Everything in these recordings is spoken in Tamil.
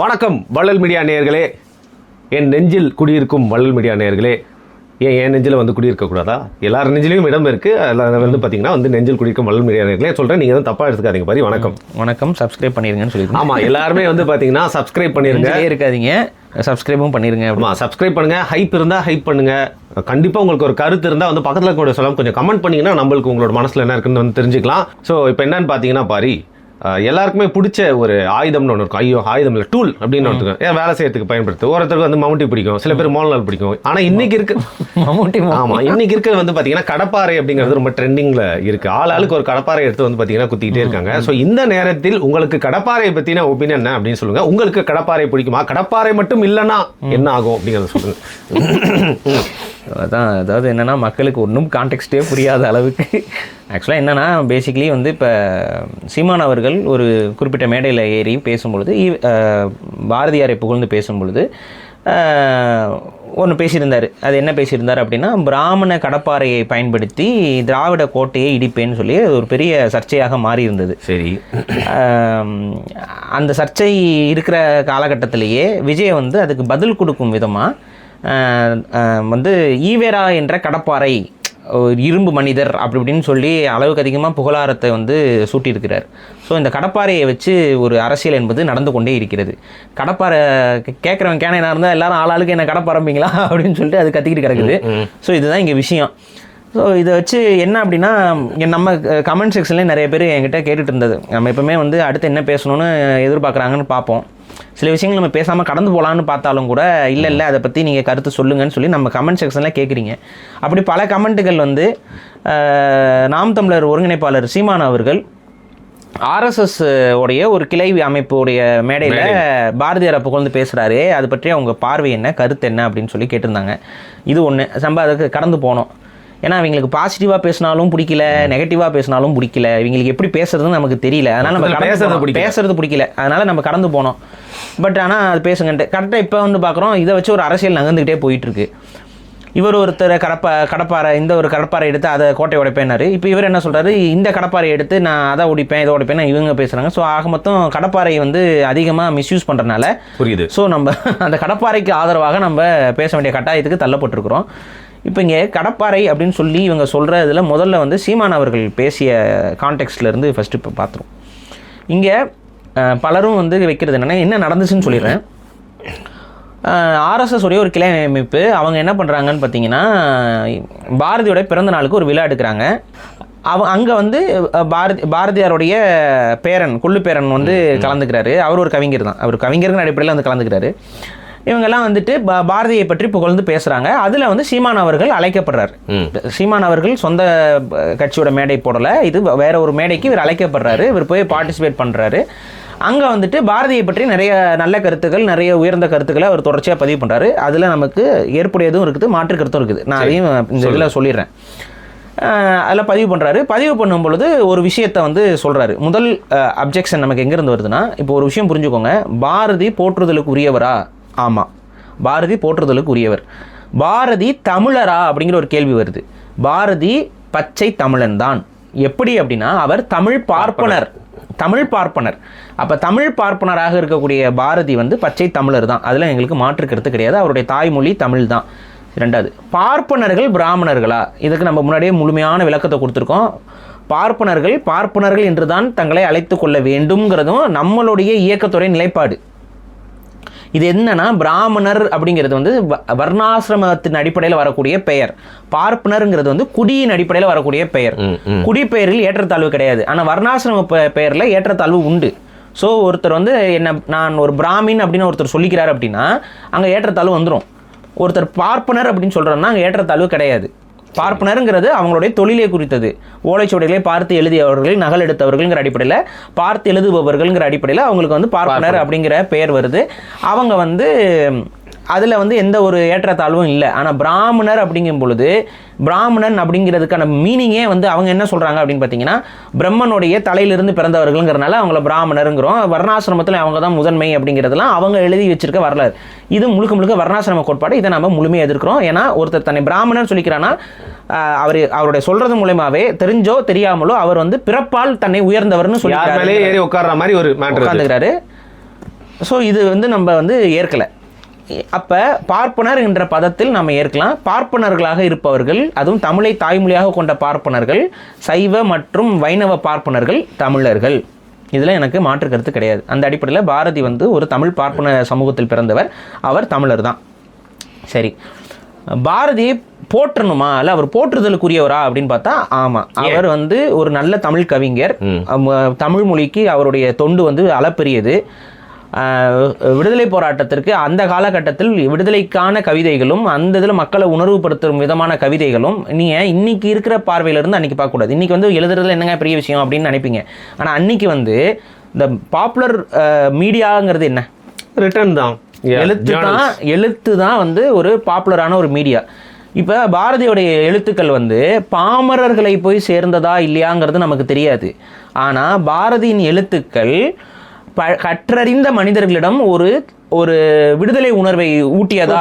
வணக்கம் வள்ளல் மீடியா நேயர்களே, என் நெஞ்சில் குடியிருக்கும் வள்ளல் மீடியா நேயர்களே. என் நெஞ்சில் வந்து குடியிருக்கக்கூடாதா? எல்லார் நெஞ்சிலையும் இடம் இருக்குது. அதில் வந்து பார்த்தீங்கன்னா வந்து நெஞ்சில் குடியிருக்கும் வள்ளல் மீடியா நேயர்களே சொல்கிறேன். நீங்கள் தான் தப்பாக எடுத்துக்காதீங்க பாரி. வணக்கம் வணக்கம். சப்ஸ்கிரைப் பண்ணிருங்கன்னு சொல்லியிருக்கேன். ஆமாம், எல்லாருமே வந்து பார்த்தீங்கன்னா சப்ஸ்கிரைப் பண்ணிருங்க. இருக்காதீங்க, சப்ஸ்கிரைபும் பண்ணிருங்க. ஆமாம், சப்ஸ்கிரைப் பண்ணுங்கள். ஹைப் இருந்தால் ஹைப் பண்ணுங்கள். கண்டிப்பாக உங்களுக்கு ஒரு கருத்து இருந்தால் வந்து பக்கத்தில் கூட சொல்லலாம். கொஞ்சம் கமெண்ட் பண்ணிங்கன்னா நம்மளுக்கு உங்களோட மனசில் என்ன இருக்குன்னு வந்து தெரிஞ்சுக்கலாம். ஸோ இப்போ என்னன்னு பார்த்தீங்கன்னா பாரி, எல்லாருக்குமே பிடிச்ச ஒரு ஆயுதம்னு ஒன்று இருக்கும். ஐயோ ஆயுதம் இல்லை, டூல் அப்படின்னு ஒன்று இருக்கும். ஏன் வேலை செய்யறதுக்கு பயன்படுத்து. ஒருத்தருக்கு வந்து மம்முட்டி பிடிக்கும், சில பேர் மோகன்லால் பிடிக்கும். ஆனால் இன்னைக்கு இருக்கு மம்முட்டி. ஆமாம், இன்னைக்கு இருக்கிறது வந்து பார்த்தீங்கன்னா கடப்பாறை அப்படிங்கிறது ரொம்ப ட்ரெண்டிங்கில் இருக்குது. ஆளுக்கு ஒரு கடப்பாறை எடுத்து வந்து பார்த்தீங்கன்னா குத்திக்கிட்டே இருக்காங்க. ஸோ இந்த நேரத்தில் உங்களுக்கு கடப்பாறை பற்றின ஒப்பீனியன் என்ன அப்படின்னு சொல்லுங்க. உங்களுக்கு கடப்பாறை பிடிக்குமா? கடப்பாறை மட்டும் இல்லைன்னா என்ன ஆகும் அப்படிங்கிறத சொல்லுங்க. அதான், அதாவது என்னென்னா மக்களுக்கு ஒன்றும் கான்டெக்ஸ்டே புரியாத அளவுக்கு ஆக்சுவலாக என்னென்னா பேசிக்கலி வந்து இப்போ சீமான் அவர்கள் ஒரு குறிப்பிட்ட மேடையில் ஏறி பேசும்பொழுது, பாரதியாரை புகழ்ந்து பேசும்பொழுது ஒன்று பேசியிருந்தார். அது என்ன பேசியிருந்தார் அப்படின்னா, பிராமண கடப்பாறையை பயன்படுத்தி திராவிட கோட்டையை இடிப்பேன்னு சொல்லி ஒரு பெரிய சர்ச்சையாக மாறி இருந்தது. சரி, அந்த சர்ச்சை இருக்கிற காலகட்டத்திலேயே விஜய் வந்து அதுக்கு பதில் கொடுக்கும் விதமாக வந்து ஈவேரா என்ற கடப்பாறை இரும்பு மனிதர் அப்படி இப்படின்னு சொல்லி அளவுக்கு அதிகமாக புகழாரத்தை வந்து சூட்டியிருக்கிறார். ஸோ இந்த கடப்பாறையை வச்சு ஒரு அரசியல் என்பது நடந்து கொண்டே இருக்கிறது. கடப்பாறை கேட்குறவன் கேனையாக இருந்தால் எல்லாரும் ஆளாளுக்கு என்ன கடப்பாரம்பிங்களா அப்படின்னு சொல்லிட்டு அது கத்திக்கிட்டு கிடக்குது. ஸோ இதுதான் இங்கே விஷயம். ஸோ இதை வச்சு என்ன அப்படின்னா, நம்ம கமெண்ட் செக்ஷன்லேயே நிறைய பேர் என்கிட்ட கேட்டுட்டு இருந்தது, நம்ம எப்பவுமே வந்து அடுத்து என்ன பேசணும்னு எதிர்பார்க்குறாங்கன்னு பார்ப்போம். சில விஷயங்கள் நம்ம பேசாமல் கடந்து போகலான்னு பார்த்தாலும் கூட இல்லை அதை பற்றி நீங்கள் கருத்து சொல்லுங்கன்னு சொல்லி நம்ம கமெண்ட் செக்ஷனில் கேட்குறீங்க. அப்படி பல கமெண்ட்டுகள் வந்து நாம் தமிழர் ஒருங்கிணைப்பாளர் சீமான் அவர்கள் ஆர்எஸ்எஸ் உடைய ஒரு கிளை அமைப்புடைய மேடையில் பாரதியாரை புகழ்ந்து பேசுகிறாரு. அது பற்றி அவங்க பார்வை என்ன, கருத்து என்ன அப்படின்னு சொல்லி கேட்டிருந்தாங்க. இது ஒன்று அதுக்கு கடந்து போனோம். ஏன்னா இவங்களுக்கு பாசிட்டிவாக பேசினாலும் பிடிக்கல, நெகட்டிவாக பேசினாலும் பிடிக்கல, இவங்களுக்கு எப்படி பேசுறதுன்னு நமக்கு தெரியல. அதனால் நம்ம பேசுறது பிடிக்கல, அதனால் நம்ம கடந்து போனோம். பட் ஆனால் அது பேசுங்கன்ட்டு கரெக்டாக இப்போ வந்து பார்க்குறோம், இதை வச்சு ஒரு அரசியல் நகர்ந்துக்கிட்டே போயிட்டுருக்கு. இவர் ஒருத்தர் கடப்பாறை இந்த ஒரு கடப்பாறை எடுத்து அதை கோட்டை உடைப்பேன்னாரு. இப்போ இவர் என்ன சொல்கிறாரு, இந்த கடப்பாறை எடுத்து நான் அதை உடைப்பேன் இதை உடைப்பேன் இவங்க பேசுகிறாங்க. ஸோ ஆக மொத்தம் கடப்பாறையை வந்து அதிகமாக மிஸ்யூஸ் பண்ணுறதுனால புரியுது. ஸோ நம்ம அந்த கடப்பாறைக்கு ஆதரவாக நம்ம பேச வேண்டிய கட்டாயத்துக்கு தள்ளப்பட்டிருக்கிறோம். இப்போ இங்கே கடப்பாறை அப்படின்னு சொல்லி இவங்க சொல்கிற இதில் முதல்ல வந்து சீமான் அவர்கள் பேசிய கான்டெக்ஸ்ட்லேருந்து ஃபஸ்ட்டு இப்போ பார்த்துருவோம். இங்கே பலரும் வந்து வைக்கிறது என்னென்னா, என்ன நடந்துச்சுன்னு சொல்லிடுறேன். ஆர்எஸ்எஸ் உடைய ஒரு கிளை அமைப்பு அவங்க என்ன பண்ணுறாங்கன்னு பார்த்தீங்கன்னா, பாரதியோட பிறந்த நாளுக்கு ஒரு விழா எடுக்கிறாங்க. அங்கே வந்து பாரதியாருடைய பேரன் கொள்ளு பேரன் வந்து கலந்துக்கிறாரு. அவர் ஒரு கவிஞர் தான், அவர் கவிஞர்கள் அடிப்படையில் வந்து கலந்துக்கிறாரு. இவங்கெல்லாம் வந்துட்டு பாரதியை பற்றி புகழ்ந்து பேசுகிறாங்க. அதில் வந்து சீமான் அவர்கள் அழைக்கப்படுறாரு. சீமான் அவர்கள் சொந்த கட்சியோட மேடை போடலை, இது வேற ஒரு மேடைக்கு இவர் அழைக்கப்படுறாரு. இவர் போய் பார்ட்டிசிபேட் பண்ணுறாரு. அங்கே வந்துட்டு பாரதியை பற்றி நிறைய நல்ல கருத்துக்கள், நிறைய உயர்ந்த கருத்துக்களை அவர் தொடர்ச்சியாக பதிவு பண்ணுறாரு. அதில் நமக்கு ஏற்புடையதும் இருக்குது, மாற்று கருத்தும் இருக்குது. நான் அதையும் இந்த இதில் சொல்லிடுறேன். அதில் பதிவு பண்ணுறாரு. பதிவு பண்ணும் பொழுது ஒரு விஷயத்தை வந்து சொல்கிறாரு. முதல் அப்ஜெக்ஷன் நமக்கு எங்கேருந்து வருதுன்னா, இப்போ ஒரு விஷயம் புரிஞ்சுக்கோங்க. பாரதி போற்றுதலுக்கு உரியவரா? ஆமாம், பாரதி போற்றுதலுக்கு உரியவர். பாரதி தமிழரா அப்படிங்கிற ஒரு கேள்வி வருது. பாரதி பச்சை தமிழன் தான். எப்படி அப்படின்னா, அவர் தமிழ் பார்ப்பனர். அப்போ தமிழ் பார்ப்பனராக இருக்கக்கூடிய பாரதி வந்து பச்சை தமிழர் தான். அதில் எங்களுக்கு மாற்று கருத்து கிடையாது. அவருடைய தாய்மொழி தமிழ் தான். ரெண்டாவது, பார்ப்பனர்கள் பிராமணர்களா? இதுக்கு நம்ம முன்னாடியே முழுமையான விளக்கத்தை கொடுத்துருக்கோம். பார்ப்பனர்கள் என்று தான் தங்களை அழைத்து கொள்ள வேண்டும்ங்கிறதும் நம்மளுடைய இயக்கத்துறை நிலைப்பாடு. இது என்னன்னா, பிராமணர் அப்படிங்கிறது வந்து வர்ணாசிரமத்தின் அடிப்படையில் வரக்கூடிய பெயர். பார்ப்பனருங்கிறது வந்து குடியின் அடிப்படையில் வரக்கூடிய பெயர். குடிப்பெயரில் ஏற்றத்தாழ்வு கிடையாது, ஆனால் வர்ணாசிரம பெயரில் ஏற்றத்தாழ்வு உண்டு. ஸோ ஒருத்தர் வந்து நான் ஒரு பிராமின் அப்படின்னு ஒருத்தர் சொல்லிக்கிறார் அப்படின்னா அங்கே ஏற்றத்தாழ்வு வந்துடும். ஒருத்தர் பார்ப்பனர் அப்படின்னு சொல்கிறோன்னா அங்கே ஏற்றத்தாழ்வு கிடையாது. பார்ப்பனருங்கிறது அவங்களுடைய தொழிலை குறித்தது. ஓலைச்சுவடிகளை பார்த்து எழுதியவர்கள், நகல் எடுத்தவர்கள்ங்கிற அடிப்படையில், பார்த்து எழுதுபவர்கள்ங்கிற அடிப்படையில் அவங்களுக்கு வந்து பார்ப்பனர் அப்படிங்கிற பெயர் வருது. அவங்க வந்து அதில் வந்து எந்த ஒரு ஏற்றத்தாழ்வும் இல்லை. ஆனால் பிராமணர் அப்படிங்கும் பொழுது, பிராமணன் அப்படிங்கிறதுக்கான மீனிங்கே வந்து அவங்க என்ன சொல்கிறாங்க அப்படின்னு பார்த்தீங்கன்னா, பிரம்மனுடைய தலையிலிருந்து பிறந்தவர்கள்ங்கிறனால அவங்கள பிராமணருங்கிறோம். வர்ணாசிரமத்தில் அவங்க தான் முதன்மை அப்படிங்கிறதுலாம் அவங்க எழுதி வச்சிருக்க வரலாறு. இது முழுக்க வர்ணாசிரம கோட்பாடு. இதை நம்ம முழுமையாக எதிர்க்கிறோம். ஏன்னா ஒருத்தர் தன்னை பிராமணன் சொல்லிக்கிறான்னா அவருடைய சொல்றது மூலமாவே தெரிஞ்சோ தெரியாமலோ அவர் வந்து பிறப்பால் தன்னை உயர்ந்தவர்னு சொல்லி உட்கார்ற மாதிரி ஒரு உட்கார்ந்துக்கிறாரு. ஸோ இது வந்து நம்ம வந்து ஏற்கலை. அப்போ பார்ப்பனர் என்ற பதத்தில் நம்ம ஏற்கலாம். பார்ப்பனர்களாக இருப்பவர்கள், அதுவும் தமிழை தாய்மொழியாக கொண்ட பார்ப்பனர்கள், சைவ மற்றும் வைணவ பார்ப்பனர்கள் தமிழர்கள். இதில் எனக்கு மாற்று கருத்து கிடையாது. அந்த அடிப்படையில் பாரதி வந்து ஒரு தமிழ் பார்ப்பன சமூகத்தில் பிறந்தவர், அவர் தமிழர் தான். சரி, பாரதியை போற்றணுமா, இல்லை அவர் போற்றுதலுக்குரியவரா அப்படின்னு பார்த்தா ஆமாம், அவர் வந்து ஒரு நல்ல தமிழ் கவிஞர். தமிழ் மொழிக்கு அவருடைய தொண்டு வந்து அளப்பெரியது. விடுதலை போராட்டத்திற்கு அந்த காலகட்டத்தில் விடுதலைக்கான கவிதைகளும் அந்த இதில் மக்களை உணர்வுபடுத்தும் விதமான கவிதைகளும் நீங்கள் இன்னைக்கு இருக்கிற பார்வையிலிருந்து அன்றைக்கி பார்க்கக்கூடாது. இன்றைக்கி வந்து எழுதுறதுல என்னங்க பெரிய விஷயம் அப்படின்னு நினைப்பீங்க. ஆனால் அன்றைக்கி வந்து இந்த பாப்புலர் மீடியாங்கிறது என்ன, ரிட்டன் தான், எழுத்து தான் வந்து ஒரு பாப்புலரான ஒரு மீடியா. இப்போ பாரதியோடைய எழுத்துக்கள் வந்து பாமரர்களை போய் சேர்ந்ததா இல்லையாங்கிறது நமக்கு தெரியாது. ஆனால் பாரதியின் எழுத்துக்கள் கற்றறிந்த மனிதர்களிடம் ஒரு விடுதலை உணர்வை ஊட்டியதா,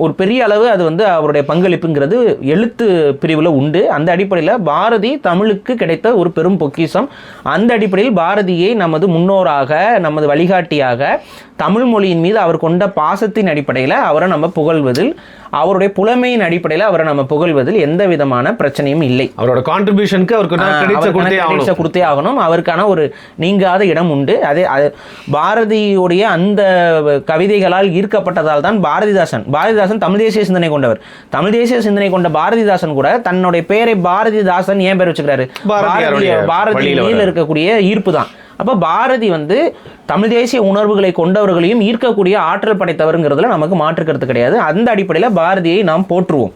ஒரு பெரிய அளவு அது வந்து அவருடைய பங்களிப்புங்கிறது எழுத்து பிரிவில் உண்டு. அந்த அடிப்படையில் பாரதி தமிழுக்கு கிடைத்த ஒரு பெரும் பொக்கிஷம். அந்த அடிப்படையில் பாரதியை நமது முன்னோராக, நமது வழிகாட்டியாக, தமிழ் மொழியின் மீது அவர் கொண்ட பாசத்தின் அடிப்படையில் அவரை நம்ம புகழ்வதில், அவருடைய புலமையின் அடிப்படையில் அவரை நம்ம புகழ்வதில் எந்த விதமான பிரச்சனையும் இல்லை. அவரோட கான்ட்ரிபியூஷனுக்கு அவருக்கு கொடுத்தே ஆகணும். அவருக்கான ஒரு நீங்காத இடம் உண்டு. அதே பாரதியுடைய அந்த கவிதைகளால் ஈர்க்கப்பட்டதால் தான் பாரதிதாசன் தமிழ் தேசிய சிந்தனை கொண்டவர். தமிழ் தேசிய சிந்தனை கொண்ட பாரதிதாசன் கூட தன்னுடைய பெயரை பாரதிதாசன் ஏன் பேர் வச்சுக்கிறாரு, பாரதியில் இருக்கக்கூடிய ஈர்ப்பு தான். அப்போ பாரதி வந்து தமிழ் தேசிய உணர்வுகளை கொண்டவர்களையும் ஈர்க்கக்கூடிய ஆற்றல் படைத்தவருங்கிறதுல நமக்கு மாற்று கருத்து கிடையாது. அந்த அடிப்படையில் பாரதியை நாம் போற்றுவோம்,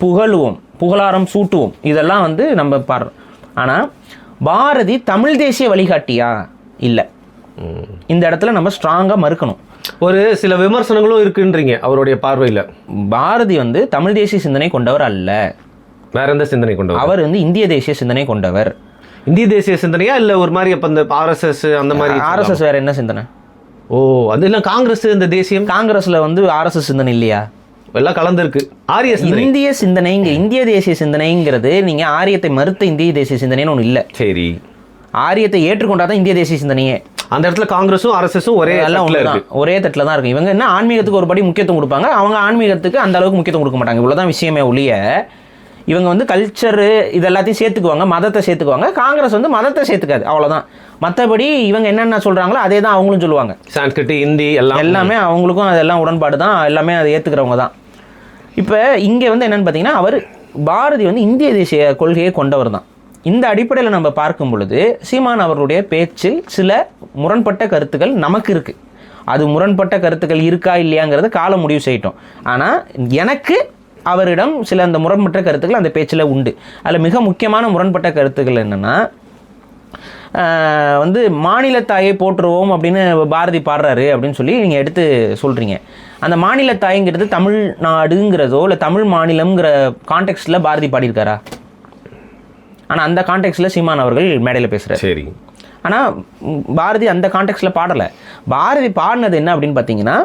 புகழுவோம், புகழாரம் சூட்டுவோம், இதெல்லாம் வந்து நம்ம பாடுறோம். ஆனால் பாரதி தமிழ் தேசிய வழிகாட்டியா இல்லை, இந்த இடத்துல நம்ம ஸ்ட்ராங்காக மறுக்கணும். ஒரு சில விமர்சனங்களும் இருக்குன்றீங்க அவருடைய பார்வையில். பாரதி வந்து தமிழ் தேசிய சிந்தனை கொண்டவர் அல்ல, வேற எந்த சிந்தனை கொண்டவர்? அவர் வந்து இந்திய தேசிய சிந்தனை கொண்டவர். இந்திய தேசிய சிந்தனையா இல்லை ஒரு மாதிரி அப்போ இந்த ஆர்எஸ்எஸ் அந்த மாதிரி? ஆர்எஸ்எஸ் வேற என்ன சிந்தனை? ஓ, அது இல்லை காங்கிரஸ், இந்த தேசியம் காங்கிரஸ்ல வந்து ஆர்எஸ்எஸ் சிந்தனை இல்லையா? எல்லாம் கலந்துருக்கு. ஆரிய இந்திய சிந்தனை, இந்திய தேசிய சிந்தனைங்கிறது நீங்க ஆரியத்தை மறுத்த இந்திய தேசிய சிந்தனைன்னு ஒன்று இல்லை. சரி, ஆரியத்தை ஏற்றுக்கொண்டாதான் இந்திய தேசிய சிந்தனையே. அந்த இடத்துல காங்கிரஸும் ஆர்எஸ்எஸும் ஒரே தட்டில் தான் இருக்கும். இவங்க என்ன ஆன்மீகத்துக்கு ஒரு படி முக்கியத்துவம் கொடுப்பாங்க, அவங்க ஆன்மீகத்துக்கு அந்த அளவுக்கு முக்கியத்துவம் கொடுக்க மாட்டாங்க. இவ்வளோதான் விஷயமே ஒழிய இவங்க வந்து கல்ச்சரு இது எல்லாத்தையும் சேர்த்துக்குவாங்க, மதத்தை சேர்த்துக்குவாங்க. காங்கிரஸ் வந்து மதத்தை சேர்த்துக்காது, அவ்வளோதான். மற்றபடி இவங்க என்னென்ன சொல்கிறாங்களோ அதே தான் அவங்களும் சொல்லுவாங்க. சான்ஸ்கிரிட், ஹிந்தி எல்லாமே அவங்களுக்கும் அதெல்லாம் உடன்பாடு தான், எல்லாமே அதை ஏற்றுக்கிறவங்க தான். இப்போ இங்கே வந்து என்னென்னு பார்த்தீங்கன்னா, பாரதி வந்து இந்திய தேசிய கொள்கையை கொண்டவர் தான். இந்த அடிப்படையில் நம்ம பார்க்கும் பொழுது சீமான் அவர்களுடைய பேச்சில் சில முரண்பட்ட கருத்துக்கள் நமக்கு இருக்குது. அது முரண்பட்ட கருத்துக்கள் இருக்கா இல்லையாங்கிறத காலம் முடிவு செய்யட்டும். ஆனால் எனக்கு அவரிடம் சில அந்த முரண்பட்ட கருத்துக்கள் அந்த பேச்சில் உண்டு. அதில் மிக முக்கியமான முரண்பட்ட கருத்துக்கள் என்னென்னா, வந்து மாநிலத்தாயை போற்றுவோம் அப்படின்னு பாரதி பாடுறாரு அப்படின்னு சொல்லி நீங்கள் எடுத்து சொல்கிறீங்க. அந்த மாநிலத்தாய்ங்கிறது தமிழ்நாடுங்கிறதோ இல்லை தமிழ் மாநிலங்கிற கான்டெக்ஸ்டில் பாரதி பாடியிருக்காரா? ஆனால் அந்த கான்டெக்ஸ்டில் சீமான் அவர்கள் மேடையில் பேசுகிறார். சரி, ஆனால் பாரதி அந்த கான்டெக்ஸ்டில் பாடலை. பாரதி பாடினது என்ன அப்படின்னு பார்த்தீங்கன்னா,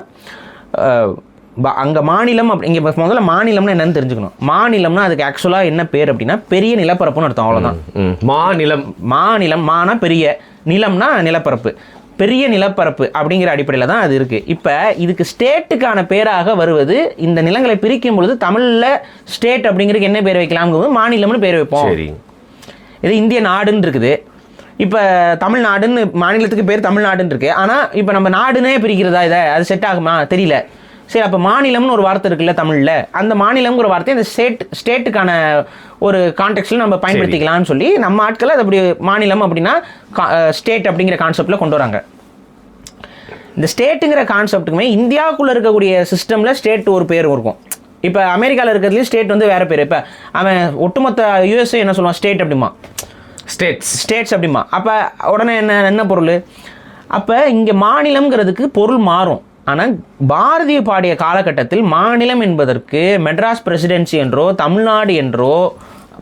அங்கே மாநிலம் இங்கே முதல்ல மாநிலம்னா என்னன்னு தெரிஞ்சுக்கணும். மாநிலம்னா அதுக்கு ஆக்சுவலாக என்ன பேர் அப்படின்னா பெரிய நிலப்பரப்புன்னு அர்த்தம், அவ்வளோதான். மாநிலம் மானா பெரிய, நிலம்னா நிலப்பரப்பு, பெரிய நிலப்பரப்பு அப்படிங்கிற அடிப்படையில் தான் அது இருக்குது. இப்போ இதுக்கு ஸ்டேட்டுக்கான பேராக வருவது, இந்த நிலங்களை பிரிக்கும் பொழுது தமிழில் ஸ்டேட் அப்படிங்கிறதுக்கு என்ன பேர் வைக்கலாம்ங்கிறது மாநிலம்னு பேர் வைப்போம். இது இந்திய நாடுன்னு இருக்குது. இப்போ தமிழ்நாடுன்னு மாநிலத்துக்கு பேர் தமிழ்நாடுன்னு இருக்குது. ஆனால் இப்போ நம்ம நாடுனே பிரிக்கிறதா இதை, அது செட் ஆகுமா தெரியல. சரி, அப்போ மாநிலம்னு ஒரு வார்த்தை இருக்குல்ல தமிழில், அந்த மாநிலம்ங்கிற வார்த்தையை இந்த ஸ்டேட்டுக்கான ஒரு கான்டெக்ஸ்டில் நம்ம பயன்படுத்திக்கலாம்னு சொல்லி நம்ம ஆட்களை அது அப்படி மாநிலம் அப்படின்னா ஸ்டேட் அப்படிங்கிற கான்செப்டில் கொண்டு வராங்க. இந்த ஸ்டேட்டுங்கிற கான்செப்ட்டுக்குமே இந்தியாவுக்குள்ளே இருக்கக்கூடிய சிஸ்டமில் ஸ்டேட் ஒரு பேர் இருக்கும். இப்போ அமெரிக்காவில் இருக்கிறதுலேயும் ஸ்டேட் வந்து வேறு பேர். இப்போ அவன் ஒட்டுமொத்த யூஎஸ்ஏ என்ன சொல்லுவான், ஸ்டேட் அப்படிமா, ஸ்டேட்ஸ் அப்படிமா. அப்போ உடனே என்ன பொருள்? அப்போ இங்கே மாநிலங்கிறதுக்கு பொருள் மாறும். ஆனால் பாரதிய பாடிய காலகட்டத்தில் மாநிலம் என்பதற்கு மெட்ராஸ் பிரசிடென்சி என்றோ தமிழ்நாடு என்றோ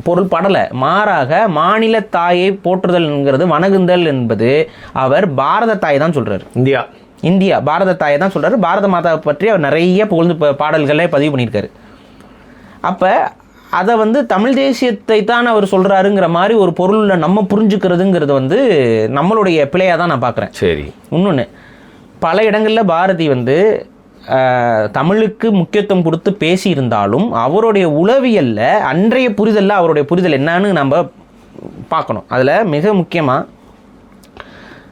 பொருள் படலை. மாறாக மாநில தாயை போற்றுதல்ங்கிறது, வணங்குதல் என்பது அவர் பாரத தாயை தான் சொல்கிறார். இந்தியா பாரத தாயை தான் சொல்கிறார். பாரத மாதாவை பற்றி அவர் நிறைய புகழ்ந்து பாடல்களே பதிவு பண்ணியிருக்காரு. அப்போ அதை வந்து தமிழ் தேசியத்தை தான் அவர் சொல்கிறாருங்கிற மாதிரி ஒரு பொருளில் நம்ம புரிஞ்சுக்கிறதுங்கிறது வந்து நம்மளுடைய பிழையாக தான் நான் பார்க்குறேன். சரி, இன்னொன்று பல இடங்களில் பாரதி வந்து தமிழுக்கு முக்கியத்துவம் கொடுத்து பேசியிருந்தாலும் அவருடைய உளவியலில் அன்றைய புரிதலில் அவருடைய புரிதல் என்னன்னு நம்ம பார்க்கணும். அதில் மிக முக்கியமாக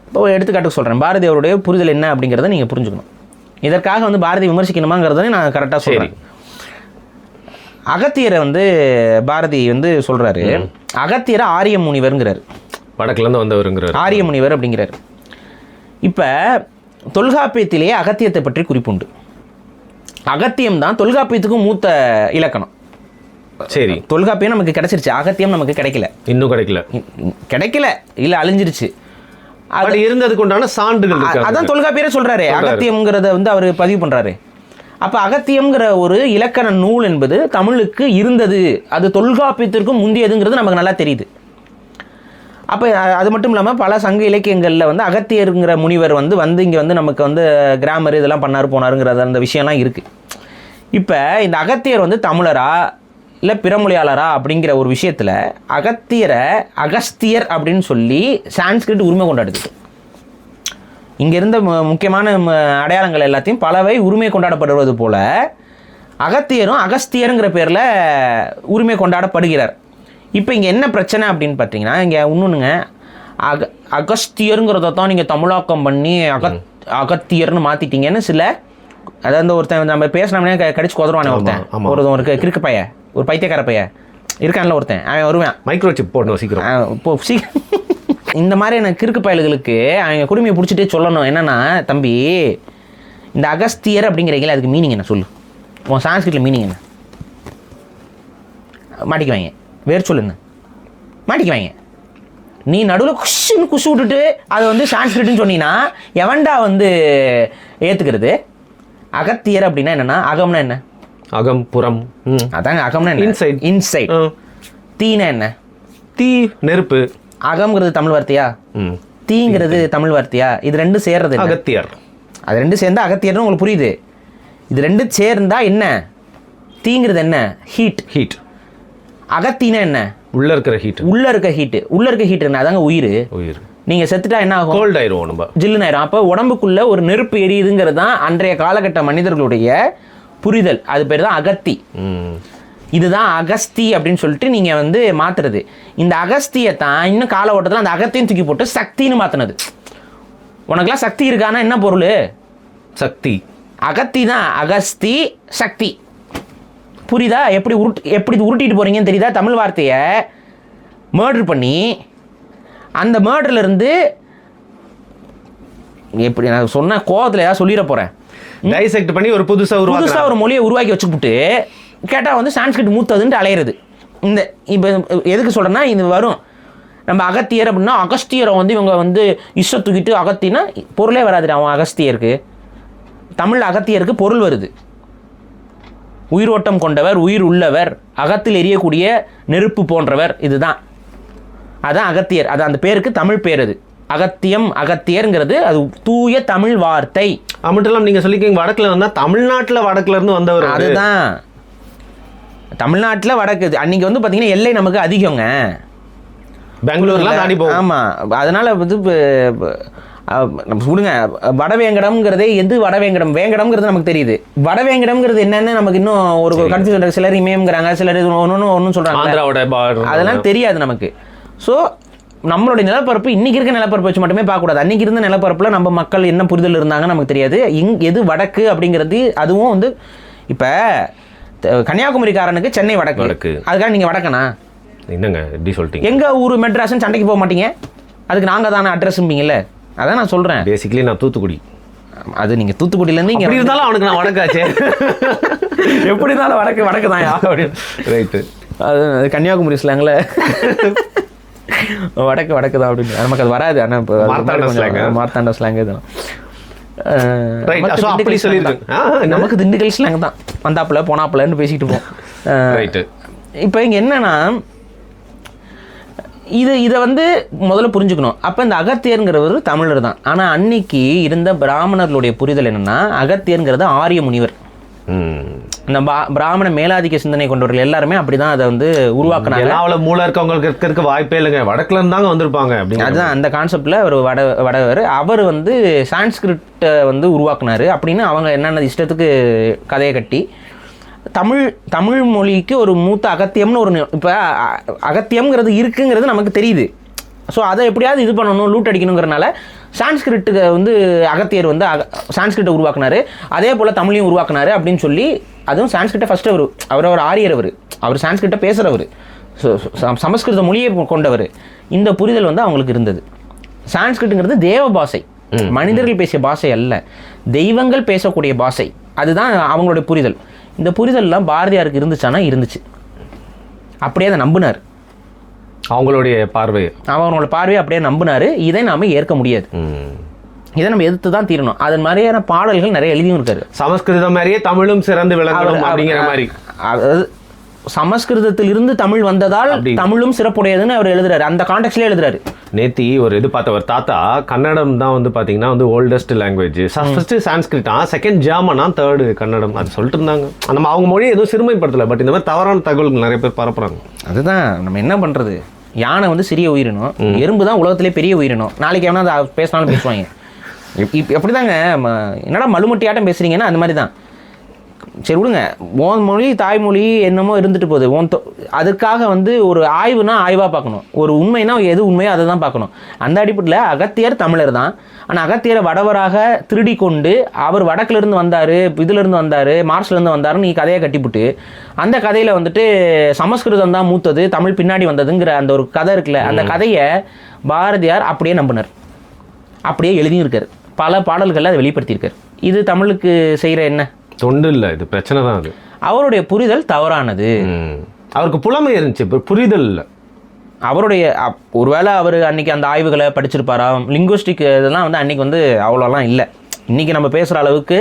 இப்போ எடுத்துக்காட்டுக்கு சொல்கிறேன், பாரதி அவருடைய புரிதல் என்ன அப்படிங்கிறத நீங்கள் புரிஞ்சுக்கணும். இதற்காக வந்து பாரதி விமர்சிக்கணுமாங்கிறத நான் கரெக்டாக சொல்கிறேன். அகத்தியரை வந்து பாரதி வந்து சொல்கிறாரு, அகத்தியரை ஆரிய முனிவருங்கிறார், வடக்குலேருந்து வந்தவருங்கிறார், ஆரிய முனிவர் அப்படிங்கிறார். இப்போ தொல்காப்பியத்திலேயே அகத்தியத்தை பற்றி குறிப்புண்டு. அகத்தியம் தான் தொல்காப்பியத்துக்கும் மூத்த இலக்கணம். சரி, தொல்காப்பியம் நமக்கு கிடைச்சிருச்சு, அகத்தியம் நமக்கு கிடைக்கல, இன்னும் கிடைக்கல இல்லை அழிஞ்சிருச்சு. அது இருந்ததுக்கு உண்டான சான்றுகள் இருக்கு. அதான் தொல்காப்பியரே சொல்றாரு, அகத்தியம்ங்கிறத வந்து அவர் பதிவு பண்றாரு. அப்ப அகத்தியம்ங்கிற ஒரு இலக்கண நூல் என்பது தமிழுக்கு இருந்தது, அது தொல்காப்பியத்திற்கும் முந்தியதுங்கிறது நமக்கு நல்லா தெரியுது. அப்போ அது மட்டும் இல்லாமல் பல சங்க இலக்கியங்களில் வந்து அகத்தியருங்கிற முனிவர் வந்து இங்கே வந்து நமக்கு வந்து கிராமர் இதெல்லாம் பண்ணார் போனாருங்கிறது அந்த விஷயம்லாம் இருக்குது. இப்போ இந்த அகத்தியர் வந்து தமிழரா இல்லை பிறமொழியாளரா அப்படிங்கிற ஒரு விஷயத்தில் அகத்தியரை அகஸ்தியர் அப்படின்னு சொல்லி சான்ஸ்கிரிட் உரிமை கொண்டாடுது. இங்கே இருந்த முக்கியமான அடையாளங்கள் எல்லாத்தையும் பலவை உரிமை கொண்டாடப்படுவது போல அகத்தியரும் அகஸ்தியருங்கிற பேரில் உரிமை கொண்டாடப்படுகிறார். இப்போ இங்கே என்ன பிரச்சனை அப்படின்னு பார்த்தீங்கன்னா, இங்கே இன்னொன்றுங்க, அகஸ்தியருங்கிறத தான் நீங்கள் தமிழாக்கம் பண்ணி அகத்தியர்னு மாற்றிட்டீங்கன்னு சில, அதாவது ஒருத்தன் நம்ம பேசினோம்னே கடிச்சு கொதருவானே ஒருத்தன் ஒரு கிறுக்கு பைய, ஒரு பைத்தியக்கார பைய இருக்கான்ல ஒருத்தன், அவன் வருவான் மைக்ரோசிப் போடணும் சீக்கிரம். இப்போ இந்த மாதிரி எனக்கு கிறுக்கு பயல்களுக்கு அவங்க குடுமையை பிடிச்சிட்டே சொல்லணும், என்னன்னா தம்பி இந்த அகஸ்தியர் அப்படிங்கிறீங்களே அதுக்கு மீனிங் என்ன சொல்லு, உன் சான்ஸ்கிரிட்டில் மீனிங் என்ன? மாட்டிக்குவாங்க, வேறு சொல்லுங்க, மாட்டிக்குவாங்க. நீ நடுவில் குஷு விட்டுட்டு அதை வந்து சான்ஸ்கிரிட்னு சொன்னீங்கன்னா எவன்டா வந்து ஏற்றுக்கிறது? அகத்தியர் அப்படின்னா என்னன்னா, அகம்னா என்ன? அகம் புறம். அதாங்க அகம்னா என்ன? இன்சைட். தீனா என்ன? தீ நெருப்பு. அகம்ங்கிறது தமிழ் வார்த்தையா? தீங்கிறது தமிழ் வார்த்தையா? இது ரெண்டும் சேர்றது அகத்தியர். அது ரெண்டும் சேர்ந்தா அகத்தியர்னு உங்களுக்கு புரியுது. இது ரெண்டும் சேர்ந்தா என்ன? தீங்கிறது என்ன? ஹீட். அகத்தினா என்ன? உள்ள இருக்கிற ஹீட். உள்ள இருக்க ஹீட் என்ன? அதாங்க உயிர். நீங்க செத்துட்டா என்ன ஆகும்? கோல்ட் ஆயிரும், உடம்பு ஜில்லுன்னு ஆயிரும். அப்போ உடம்புக்குள்ள ஒரு நெருப்பு எரியுதுங்கிறது தான் அன்றைய காலகட்ட மனிதர்களுடைய புரிதல். அது பேர் தான் அகத்தி. இதுதான் அகஸ்தி அப்படின்னு சொல்லிட்டு நீங்க வந்து மாத்துறது. இந்த அகஸ்தியை தான் இன்னும் கால ஓட்டத்தில் அந்த அகத்தையும் தூக்கி போட்டு சக்தின்னு மாத்தினது. உனக்குலாம் சக்தி இருக்கானா என்ன பொருள்? சக்தி. அகத்தி தான் அகஸ்தி, சக்தி. புரியுதா? எப்படி உருட்டிட்டு போறீங்கன்னு தெரியுதா? தமிழ் வார்த்தையை மர்டர் பண்ணி அந்த மர்டர்லேருந்து எப்படி நான் சொன்ன கோவத்தில் ஏதாவது சொல்லிட போகிறேன், டைசெக்ட் பண்ணி ஒரு புதுசாக ஒரு மொழியை உருவாக்கி வச்சுக்கிட்டு கேட்டால் வந்து சான்ஸ்கிரிட் மூத்ததுன்ட்டு அலையிறது. இந்த இப்போ எதுக்கு சொல்கிறேன்னா, இது வரும் நம்ம அகத்தியர் அப்படின்னா அகஸ்தியரை வந்து இவங்க வந்து இஷ்ட தூக்கிட்டு அகத்தினா பொருளே வராது. அவன் அகஸ்தியருக்கு தமிழ் அகத்தியருக்கு பொருள் வருது. உயிரோட்டம் கொண்டவர், உயிர் உள்ளவர், அகத்தில் எரியக்கூடிய நெருப்பு போன்றவர், இதுதான். அதான் அகத்தியர். அது அந்த பேருக்கு தமிழ் பேர். அது அகத்தியம், அகத்தியருங்கிறது அது தூய தமிழ் வார்த்தை. அது மட்டும் இல்லாமல் நீங்கள் சொல்லிக்கிங்க வடக்கில் வந்தால் தமிழ்நாட்டில் வடக்குல இருந்து வந்தவர். அதுதான் தமிழ்நாட்டில் வடக்கு. அன்னைக்கு வந்து பார்த்தீங்கன்னா எல்லை நமக்கு அதிகங்க, பெங்களூர்லாம் தாண்டி போகும். ஆமாம், அதனால் வந்து நம்ம சொல்லுங்க வடவேங்கடம்ங்கிறதே எது வடவேங்கடம்? வேங்கடம்ங்கிறது நமக்கு தெரியுது. வடவேங்கடம்ங்கிறது என்னன்னு நமக்கு இன்னும் ஒரு கன்ஃபியூஷன். சிலர் இமயம்ங்கிறாங்க, சிலர் ஒன்றும் சொல்கிறாங்க, அதெல்லாம் தெரியாது நமக்கு. ஸோ நம்மளுடைய நிலப்பரப்பு இன்றைக்கி இருக்க நிலப்பரப்பு வச்சு மட்டுமே பார்க்கக்கூடாது. அன்றைக்கி இருந்த நிலப்பரப்பில் நம்ம மக்கள் என்ன புரிதல் இருந்தாங்கன்னு நமக்கு தெரியாது. எது வடக்கு அப்படிங்கிறது அதுவும் வந்து இப்போ கன்னியாகுமரிக்காரனுக்கு சென்னை வடக்கு. அதுக்காக நீங்கள் வடக்கனா என்னங்க இப்படி சொல்லிட்டீங்க? எங்கள் ஊர் மெட்ராஸ்ன்னு சண்டைக்கு போக மாட்டீங்க, அதுக்கு நாங்கள் தானே அட்ரஸ்ம்பீங்கல்ல. அதான் நான் சொல்கிறேன். பேசிக்கலி நான் தூத்துக்குடி. அது நீங்கள் தூத்துக்குடியிலேருந்து இங்கே இருந்தாலும் அவனுக்கு நான் வடக்காச்சே. எப்படி இருந்தாலும் வடக்கு தான் அப்படின்னு. ரைட்டு. அது கன்னியாகுமரி ஸ்லாங்கில் வடக்கு தான் அப்படின்னு நமக்கு அது வராது. ஆனால் இப்போ மார்த்தாண்ட ஸ்லாங் இதெல்லாம் நமக்கு திண்டுக்கல் ஸ்லாங் தான். வந்தாப்புல போனாப்புலன்னு பேசிக்கிட்டு போவோம். இப்போ இங்கே என்னன்னா, இதை வந்து முதல்ல புரிஞ்சுக்கணும். அப்போ இந்த அகத்தியருங்கிறவர் தமிழர் தான். ஆனால் அன்னைக்கு இருந்த பிராமணர்களுடைய புரிதல் என்னன்னா, அகத்தியருங்கிறது ஆரிய முனிவர். இந்த பிராமண மேலாதிக்க சிந்தனை கொண்டவர்கள் எல்லாருமே அப்படிதான் அதை வந்து உருவாக்குனாங்க. அவ்வளவு மூளை இருக்கவங்களுக்கு இருக்க வாய்ப்பே இல்லைங்க, வடக்குல இருந்தாங்க வந்திருப்பாங்க அப்படின்னு. அதுதான் அந்த கான்செப்ட்ல ஒரு வடவர் அவர் வந்து சான்ஸ்கிரிட்டை வந்து உருவாக்குனாரு அப்படின்னு அவங்க என்னென்ன இஷ்டத்துக்கு கதையை கட்டி தமிழ் மொழிக்கு ஒரு மூத்த அகத்தியம்னு ஒரு இப்போ அகத்தியம்ங்கிறது இருக்குங்கிறது நமக்கு தெரியுது. ஸோ அதை எப்படியாவது இது பண்ணணும், லூட் அடிக்கணுங்கிறனால சான்ஸ்கிரிட்டுக்கு வந்து அகத்தியர் வந்து சான்ஸ்கிரிட்டை உருவாக்குனாரு, அதே போல் தமிழையும் உருவாக்குனாரு அப்படின்னு சொல்லி. அதுவும் சான்ஸ்கிரிட்டை ஃபஸ்ட்டு அவர் ஆரியர், அவர் சான்ஸ்கிரிட்டை பேசுகிறவர், சமஸ்கிருத மொழியை கொண்டவர். இந்த புரிதல் வந்து அவங்களுக்கு இருந்தது. சான்ஸ்கிரிட்டுங்கிறது தேவ பாஷை, மனிதர்கள் பேசிய பாஷை அல்ல, தெய்வங்கள் பேசக்கூடிய பாஷை. அதுதான் அவங்களுடைய புரிதல். இந்த புரிதல்லாம் பாரதியாருக்கு இருந்துச்சானா இருந்துச்சு. அப்படியே அதை நம்பினார், அவங்களோட பார்வையை அப்படியே நம்பினாரு. இதை நாம ஏற்க முடியாது, இதை நம்ம எதிர்த்து தான் தீரணும். அதன் மாதிரியான பாடல்கள் நிறைய எழுதியும் இருக்காரு. சமஸ்கிருதம் மாதிரியே தமிழும் சிறந்து விளங்கணும் அப்படிங்கிற மாதிரி. அதாவது சமஸ்கிருதத்தில் இருந்து தமிழ் வந்ததால் தமிழும் சிறப்புடையதுன்னு அவர் எழுதுறாரு, அந்த கான்டெக்ட்லயே எழுதுறாரு. நேத்தி ஒரு இது பார்த்த ஒரு தாத்தா, கன்னடம் தான் வந்து பார்த்தீங்கன்னா வந்து ஓல்டஸ்ட் லாங்குவேஜ், ஃபர்ஸ்ட் சான்ஸ்கிரிட்டா, செகண்ட் ஜெர்மனா, தேர்டு கன்னடம், அது சொல்லிட்டு இருந்தாங்க. நம்ம அவங்க மொழியை எதுவும் சிறுமைப்படுத்தலை, பட் இந்த மாதிரி தவறான தகவல்கள் நிறைய பேர் பரப்புறாங்க. அதுதான் நம்ம என்ன பண்ணுறது. யானை வந்து சிறிய உயிரினம், எறும்பு தான் உலகத்திலே பெரிய உயிரினம். நாளைக்கு எவனா அதை பேசினாலும் பேசுவாங்க. எப்படி தாங்க என்னடா மலுமட்டியாட்டம் பேசுகிறீங்கன்னா அந்த மாதிரி தான். சரி விடுங்க, ஓன் மொழி தாய்மொழி என்னமோ இருந்துட்டு போகுது. அதுக்காக வந்து ஒரு ஆய்வுனா ஆய்வாக பார்க்கணும், ஒரு உண்மைனா எது உண்மையோ அதை தான் பார்க்கணும். அந்த அடிப்படையில் அகத்தியர் தமிழர் தான். ஆனால் அகத்தியரை வடவராக திருடி கொண்டு அவர் வடக்குலேருந்து வந்தார், இதிலேருந்து வந்தார், மார்ஸ்லேருந்து வந்தாருன்னு நீ கதையை கட்டிவிட்டு அந்த கதையில் வந்துட்டு சமஸ்கிருதம் தான் மூத்தது, தமிழ் பின்னாடி வந்ததுங்கிற அந்த ஒரு கதை இருக்குல்ல, அந்த கதையை பாரதியார் அப்படியே நம்பினார், அப்படியே எழுதியும் இருக்கார், பல பாடல்களில் அதை வெளிப்படுத்தியிருக்கார். இது தமிழுக்கு செய்கிற என்ன தொண்டு இல்லை, இது பிரச்சனை தான். அது அவருடைய புரிதல் தவறானது. அவருக்கு புலமை இருந்துச்சு, புரிதல் இல்லை அவருடைய. ஒருவேளை அவர் அன்னைக்கு அந்த ஆய்வுகளை படிச்சிருப்பாரா, லிங்குவிஸ்டிக் இதெல்லாம் வந்து அன்னைக்கு வந்து அவ்வளோலாம் இல்லை. இன்றைக்கி நம்ம பேசுகிற அளவுக்கு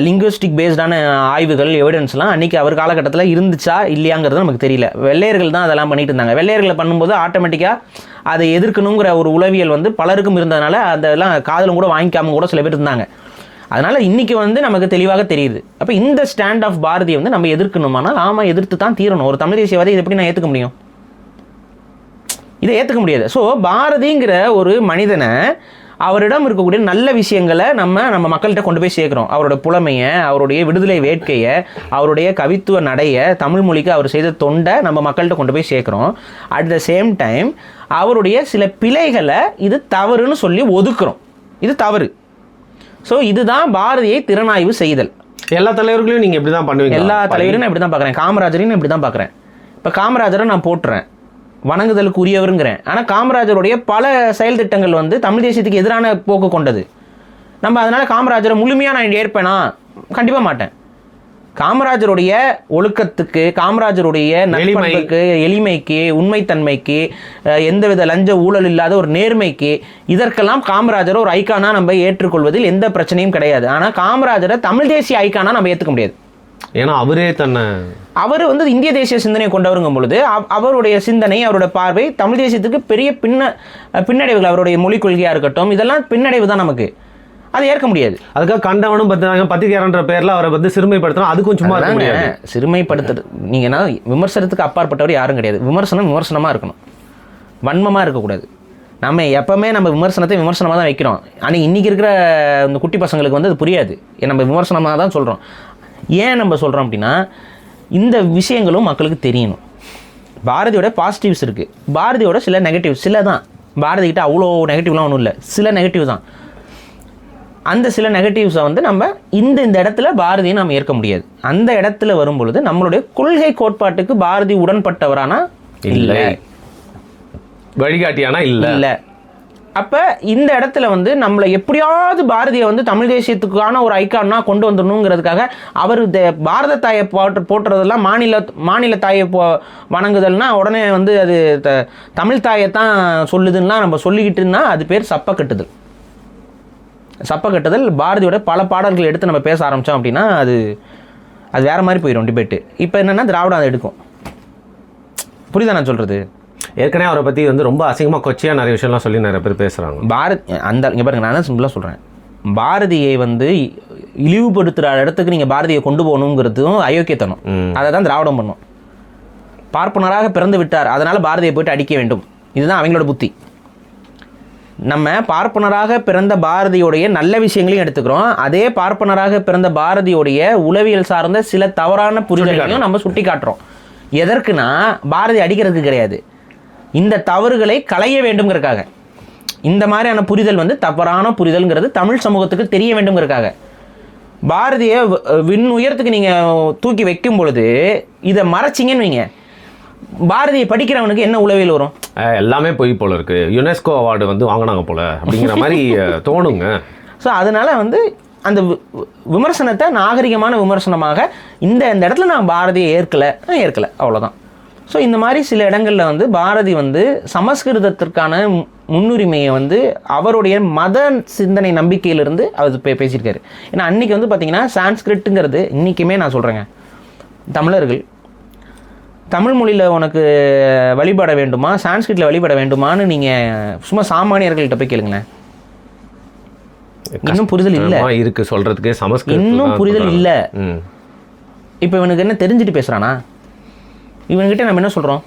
லிங்குவிஸ்டிக் பேஸ்டான ஆய்வுகள் எவிடன்ஸ்லாம் அன்றைக்கி அவர் காலகட்டத்தில் இருந்துச்சா இல்லையாங்கிறது நமக்கு தெரியல. வெள்ளையர்கள் தான் அதெல்லாம் பண்ணிட்டு இருந்தாங்க. வெள்ளையர்களை பண்ணும்போது ஆட்டோமேட்டிக்காக அதை எதிர்க்கணுங்கிற ஒரு உளவியல் வந்து பலருக்கும் இருந்ததுனால அதெல்லாம் காதலும் கூட வாங்கிக்காம கூட சில பேர் இருந்தாங்க. அதனால் இன்றைக்கி வந்து நமக்கு தெளிவாக தெரியுது. அப்போ இந்த ஸ்டாண்ட் ஆஃப் பாரதியை வந்து நம்ம எதிர்க்கணுமானால் ஆமாம் எதிர்த்து தான் தீரணும். ஒரு தமிழ் தேசியவாதி இதை எப்படி நான் ஏற்றுக்க முடியும்? இதை ஏற்றுக்க முடியாது. ஸோ பாரதிங்கிற ஒரு மனிதனை, அவரிடம் இருக்கக்கூடிய நல்ல விஷயங்களை நம்ம மக்கள்கிட்ட கொண்டு போய் சேர்க்குறோம். அவரோட புலமையை, அவருடைய விடுதலை வேட்கையை, அவருடைய கவித்துவ நடையை, தமிழ் மொழிக்கு அவர் செய்த தொண்டை நம்ம மக்கள்கிட்ட கொண்டு போய் சேர்க்குறோம். அட் த சேம் டைம் அவருடைய சில பிழைகளை இது தவறுன்னு சொல்லி ஒதுக்குறோம். இது தவறு. ஸோ இதுதான் பாரதியை திறனாய்வு செய்தல். எல்லா தலைவர்களையும் நீங்கள் எப்படி தான் பண்ணுவீங்க? எல்லா தலைவரையும் நான் இப்படி தான் பார்க்குறேன், காமராஜரையும் இப்படி தான் பார்க்குறேன். இப்போ காமராஜரை நான் போட்டுறேன், வணங்குதலுக்கு உரியவருங்கிறேன். ஆனால் காமராஜருடைய பல செயல் திட்டங்கள் வந்து தமிழ் தேசியத்துக்கு எதிரான போக்கு கொண்டது. நம்ம அதனால் காமராஜரை முழுமையாக நான் ஏற்பேனா? கண்டிப்பாக மாட்டேன். காமராஜருடைய ஒழுக்கத்துக்கு, காமராஜருடைய நட்பண்புக்கு, எளிமைக்கு, உண்மைத்தன்மைக்கு, எந்தவித லஞ்ச ஊழல் இல்லாத ஒரு நேர்மைக்கு, இதற்கெல்லாம் காமராஜரை ஒரு ஐக்கானா நம்ம ஏற்றுக்கொள்வதில் எந்த பிரச்சனையும் கிடையாது. ஆனால் காமராஜரை தமிழ் தேசிய ஐக்கானா நம்ம ஏற்றுக்க முடியாது. ஏன்னா அவர் வந்து இந்திய தேசிய சிந்தனை கொண்டவருங்கும் பொழுது அவருடைய சிந்தனை, அவருடைய பார்வை தமிழ் தேசியத்துக்கு பெரிய பின்னடைவுகள், அவருடைய மொழிக் கொள்கையாக இருக்கட்டும், இதெல்லாம் பின்னடைவு தான். நமக்கு அதை ஏற்க முடியாது. அதுக்காக கண்டவனும் பத்திரிகையாளன்ற பேரில் அவரை வந்து சிறுமைப்படுத்தணும், அதுக்கும் சும்மா இருக்க முடியாது. சிறுமைப்படுத்துறது நீங்கள் என்ன, விமர்சனத்துக்கு அப்பாற்பட்டவர் யாரும் கிடையாது. விமர்சனமாக இருக்கணும், வன்மமாக இருக்கக்கூடாது. நம்ம எப்போவுமே நம்ம விமர்சனத்தை விமர்சனமாக தான் வைக்கிறோம். ஆனால் இன்றைக்கி இருக்கிற இந்த குட்டி பசங்களுக்கு வந்து அது புரியாது. நம்ம விமர்சனமாக தான் சொல்கிறோம். ஏன் நம்ம சொல்கிறோம் அப்படின்னா, இந்த விஷயங்களும் மக்களுக்கு தெரியணும். பாரதியோட பாசிட்டிவ்ஸ் இருக்குது, பாரதியோட சில நெகட்டிவ்ஸ் சில தான். பாரதிக்கிட்ட அவ்வளோ நெகட்டிவ்லாம் ஒன்றும் இல்லை, சில நெகட்டிவ் தான். அந்த சில நெகட்டிவ்ஸை வந்து நம்ம இந்த இடத்துல பாரதியை நாம் ஏற்க முடியாது. அந்த இடத்துல வரும் பொழுது நம்மளுடைய கொள்கை கோட்பாட்டுக்கு பாரதி உடன்பட்டவரானா இல்லை, வழிகாட்டியானா இல்லை. அப்போ இந்த இடத்துல வந்து நம்மளை எப்படியாவது பாரதியை வந்து தமிழ் தேசியத்துக்கான ஒரு ஐக்கானா கொண்டு வந்துடணுங்கிறதுக்காக அவர் பாரத தாயை போட்டுறதெல்லாம் மாநில தாயை வணங்குதல்னா உடனே வந்து அது தமிழ் தாயைத்தான் சொல்லுதுன்னா நம்ம சொல்லிக்கிட்டுன்னா அது பேர் சப்பக்கட்டுதல். சப்பக்கட்டுதல் பாரதியோட பல பாடல்கள் எடுத்து நம்ம பேச ஆரம்பித்தோம் அப்படின்னா அது வேறு மாதிரி போயிடும் டிபேட்டு. இப்போ என்னென்னா திராவிடம் அதை எடுக்கும். புரியுதா நான் சொல்கிறது? ஏற்கனவே அவரை பற்றி வந்து ரொம்ப அசிங்கமாக கொச்சையாக நிறைய விஷயம்லாம் சொல்லி நிறைய பேர் பேசுகிறாங்க. இங்கே பாருங்க, நான் தான் சிம்பிளாக சொல்கிறேன். பாரதியை வந்து இழிவுபடுத்துகிற இடத்துக்கு நீங்கள் பாரதியை கொண்டு போகணுங்கிறதும் அயோக்கியத்தனம். அதை தான் திராவிடம் பண்ணும். பார்ப்பனராக பிறந்து விட்டார், அதனால் பாரதியை போயிட்டு அடிக்க வேண்டும், இதுதான் அவங்களோட புத்தி. நம்ம பார்ப்பனராக பிறந்த பாரதியோடைய நல்ல விஷயங்களையும் எடுத்துக்கிறோம், அதே பார்ப்பனராக பிறந்த பாரதியோடைய உளவியல் சார்ந்த சில தவறான புரிதல்களையும் நம்ம சுட்டி காட்டுறோம். எதற்குனா பாரதி அடிக்கிறதுக்கு கிடையாது, இந்த தவறுகளை களைய வேண்டும்ங்கிறதுக்காக. இந்த மாதிரியான புரிதல் வந்து தவறான புரிதல்ங்கிறது தமிழ் சமூகத்துக்கு தெரிய வேண்டும்ங்கிறதுக்காக. பாரதியை விண் உயரத்துக்கு நீங்கள் தூக்கி வைக்கும் பொழுது இதை மறைச்சிங்கன்னு வைங்க, பாரதியை படிக்கிறவனுக்கு என்ன உளவியல் வரும்? எல்லாமே போய் போல இருக்கு, யுனெஸ்கோ அவார்டு வந்து வாங்கினாங்க போல அப்படிங்கிற மாதிரி தோணுங்க. ஸோ அதனால வந்து அந்த விமர்சனத்தை நாகரிகமான விமர்சனமாக இந்த இடத்துல நான் பாரதியை ஏற்கலை அவ்வளோதான். ஸோ இந்த மாதிரி சில இடங்களில் வந்து பாரதி வந்து சமஸ்கிருதத்திற்கான முன்னுரிமையை வந்து அவருடைய மத சிந்தனை நம்பிக்கையிலிருந்து அவர் பேசியிருக்காரு. ஏன்னா அன்றைக்கி வந்து பார்த்திங்கன்னா சான்ஸ்கிரிட்டுங்கிறது இன்றைக்குமே நான் சொல்கிறேங்க, தமிழர்கள் தமிழ் மொழியில் உனக்கு வழிபட வேண்டுமா சான்ஸ்கிரிட்டில் வழிபட வேண்டுமான்னு நீங்கள் சும்மா சாமானியர்கள்ட்ட போய் கேளுங்களேன், இன்னும் புரிதல் இல்லை இருக்கு சொல்கிறதுக்கு. சமஸ்கிருதம் இன்னும் புரிதல் இல்லை. இப்போ இவனுக்கு என்ன தெரிஞ்சுட்டு பேசுகிறானா? இவன்கிட்ட நம்ம என்ன சொல்கிறோம்?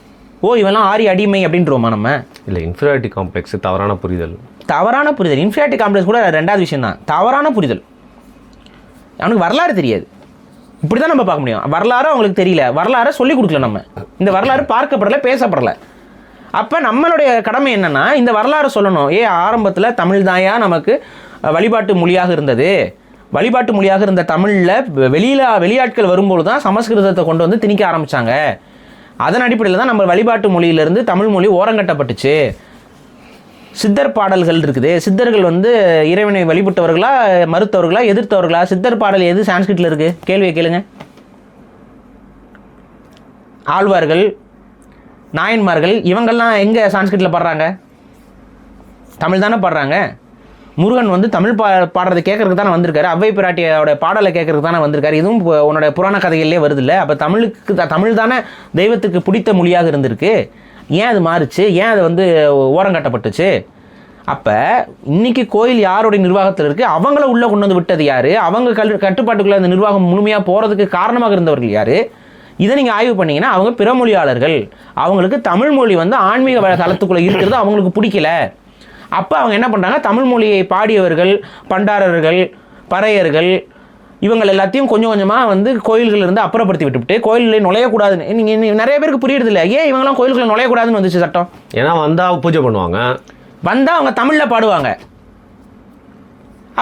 ஓ இவெல்லாம் ஆரி அடிமை அப்படின்றோமா நம்ம? இல்லை, இன்ஃபீரியாரிட்டி காம்ப்ளெக்ஸ் தவறான புரிதல். இன்ஃபீரியாரிட்டி காம்ப்ளெக்ஸ் கூட ரெண்டாவது விஷயம் தான், தவறான புரிதல். அவனுக்கு வரலாறு தெரியாது, இப்படி தான் நம்ம பார்க்க முடியும். வரலாறு அவங்களுக்கு தெரியல, வரலாறை சொல்லிக் கொடுக்கல, நம்ம இந்த வரலாறு பார்க்கப்படலை, பேசப்படலை. அப்போ நம்மளுடைய கடமை என்னென்னா இந்த வரலாறு சொல்லணும். ஆரம்பத்தில் தமிழ் தாயா நமக்கு வழிபாட்டு மொழியாக இருந்தது, வழிபாட்டு மொழியாக இருந்த தமிழில் வெளியாட்கள் வரும்போது தான் சமஸ்கிருதத்தை கொண்டு வந்து திணிக்க ஆரம்பித்தாங்க. அதன் அடிப்படையில் தான் நம்ம வழிபாட்டு மொழியிலேருந்து தமிழ் மொழி ஓரங்கட்டப்பட்டுச்சு. சித்தர் பாடல்கள் இருக்குது, சித்தர்கள் வந்து இறைவனை வழிபட்டவர்களா மறுத்தவர்களா எதிர்த்தவர்களா? சித்தர் பாடல் எது சான்ஸ்கிரிட்டில் இருக்குது? கேள்வியை கேளுங்க. ஆழ்வார்கள் நாயன்மார்கள் இவங்கெல்லாம் எங்கே சான்ஸ்கிரிட்டில் பாடுறாங்க? தமிழ் தானே பாடுறாங்க. முருகன் வந்து தமிழ் பாடுறது கேட்கறதுக்கு தானே வந்திருக்காரு, அவ்வை பிராட்டியோட பாடலை கேட்கறதுக்கு தானே வந்திருக்காரு. இதுவும் உன்னோட புராண கதைகளிலே வருது இல்லை? அப்போ தமிழ் தானே தெய்வத்துக்கு பிடித்த மொழியாக இருந்திருக்கு. ஏன் அது மாறுச்சு? ஏன் அது வந்து ஓரங்கட்டப்பட்டுச்சு? அப்போ இன்றைக்கி கோயில் யாருடைய நிர்வாகத்தில் இருக்குது? அவங்கள உள்ளே கொண்டு வந்து விட்டது யார்? அவங்க கட்டுப்பாட்டுக்குள்ளே அந்த நிர்வாகம் முழுமையாக போகிறதுக்கு காரணமாக இருந்தவர்கள் யார்? இதை நீங்கள் ஆய்வு பண்ணிங்கன்னா அவங்க பிற மொழியாளர்கள், அவங்களுக்கு தமிழ் மொழி வந்து ஆன்மீக தளத்துக்குள்ளே இருக்கிறது அவங்களுக்கு பிடிக்கல. அப்போ அவங்க என்ன பண்ணுறாங்க, தமிழ் மொழியை பாடியவர்கள், பண்டாரர்கள், பறையர்கள் இவங்க எல்லாத்தையும் கொஞ்சம் கொஞ்சமாக வந்து கோயில்களிலிருந்து அப்புறப்படுத்தி விட்டுவிட்டு கோயிலில் நுழையக்கூடாதுன்னு. நீங்கள் நிறைய பேருக்கு புரியுறது இல்லை, ஏன் இவங்கெல்லாம் கோயில்களில் நுழையக்கூடாதுன்னு வந்துச்சு சட்டம்? ஏன்னா வந்தால் பூஜை பண்ணுவாங்க, வந்தால் அவங்க தமிழில் பாடுவாங்க.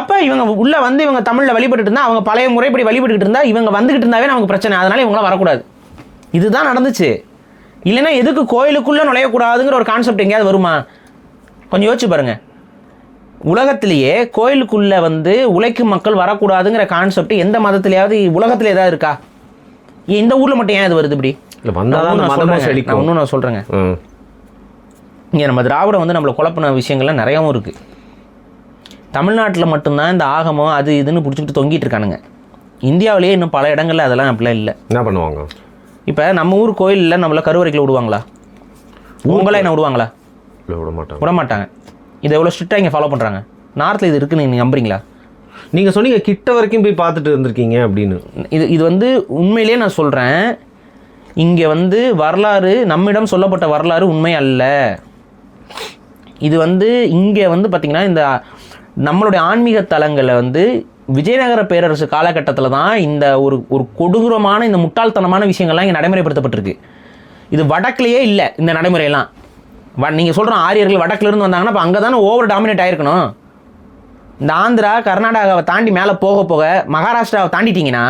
அப்போ இவங்க உள்ளே வந்து இவங்க தமிழில் வழிபட்டு இருந்தால், அவங்க பழைய முறைப்படி வழிபட்டுக்கிட்டு இருந்தால், இவங்க வந்துக்கிட்டு இருந்தாவே நமக்கு பிரச்சனை, அதனால் இவங்களாம் வரக்கூடாது. இதுதான் நடந்துச்சு. இல்லைன்னா எதுக்கு கோயிலுக்குள்ளே நுழையக்கூடாதுங்கிற ஒரு கான்செப்ட் எங்கேயாவது வருமா? கொஞ்சம் யோசிச்சு பாருங்கள். உலகத்திலேயே கோயிலுக்குள்ளே வந்து உழைக்கும் மக்கள் வரக்கூடாதுங்கிற கான்செப்ட் எந்த மதத்திலேயாவது உலகத்தில் ஏதாவது இருக்கா? இந்த ஊரில் மட்டும் ஏன் இது வருது இப்படி? இல்லை வந்தால் இன்னும் நான் சொல்கிறேங்க, இங்கே நம்ம திராவிடம் வந்து நம்மளை குழப்பின விஷயங்கள்லாம் நிறையாவும் இருக்குது. தமிழ்நாட்டில் மட்டும்தான் இந்த ஆகமம் அது இதுன்னு பிடிச்சிக்கிட்டு தொங்கிட்டு இருக்கானுங்க. இந்தியாவிலேயே இன்னும் பல இடங்களில் அதெல்லாம் அப்படிலாம் இல்லை. என்ன பண்ணுவாங்க? இப்போ நம்ம ஊர் கோயிலில் நம்மளை கருவறைக்குள்ள விடுவாங்களா? உங்களா என்ன விடுவாங்களா? விட மாட்டாங்க. இதை எவ்வளோ ஸ்ட்ரிக்டாக இங்கே ஃபாலோ பண்ணுறாங்க. நார்த்தில் இது இருக்குன்னு நீங்கள் நம்புறீங்களா? நீங்கள் சொன்னீங்க கிட்ட வரைக்கும் போய் பார்த்துட்டு இருந்திருக்கீங்க அப்படின்னு. இது வந்து உண்மையிலே நான் சொல்கிறேன், இங்கே வந்து வரலாறு நம்மிடம் சொல்லப்பட்ட வரலாறு உண்மை அல்ல. இது வந்து இங்கே வந்து பார்த்திங்கன்னா இந்த நம்மளுடைய ஆன்மீக தலங்களை வந்து விஜயநகர பேரரசு காலகட்டத்தில் தான் இந்த ஒரு கொடூரமான இந்த முட்டாள்தனமான விஷயங்கள்லாம் இங்கே நடைமுறைப்படுத்தப்பட்டிருக்கு. இது வடக்குலேயே இல்லை இந்த நடைமுறையெல்லாம். நீங்கள் சொல்கிற ஆரியர்கள் வடக்குலேருந்து வந்தாங்கன்னா அப்போ அங்கே தானே ஓவர் டாமினேட் ஆகிருக்கணும். இந்த ஆந்திரா கர்நாடகாவை தாண்டி மேலே போக போக மகாராஷ்டிராவை தாண்டிட்டிங்கன்னா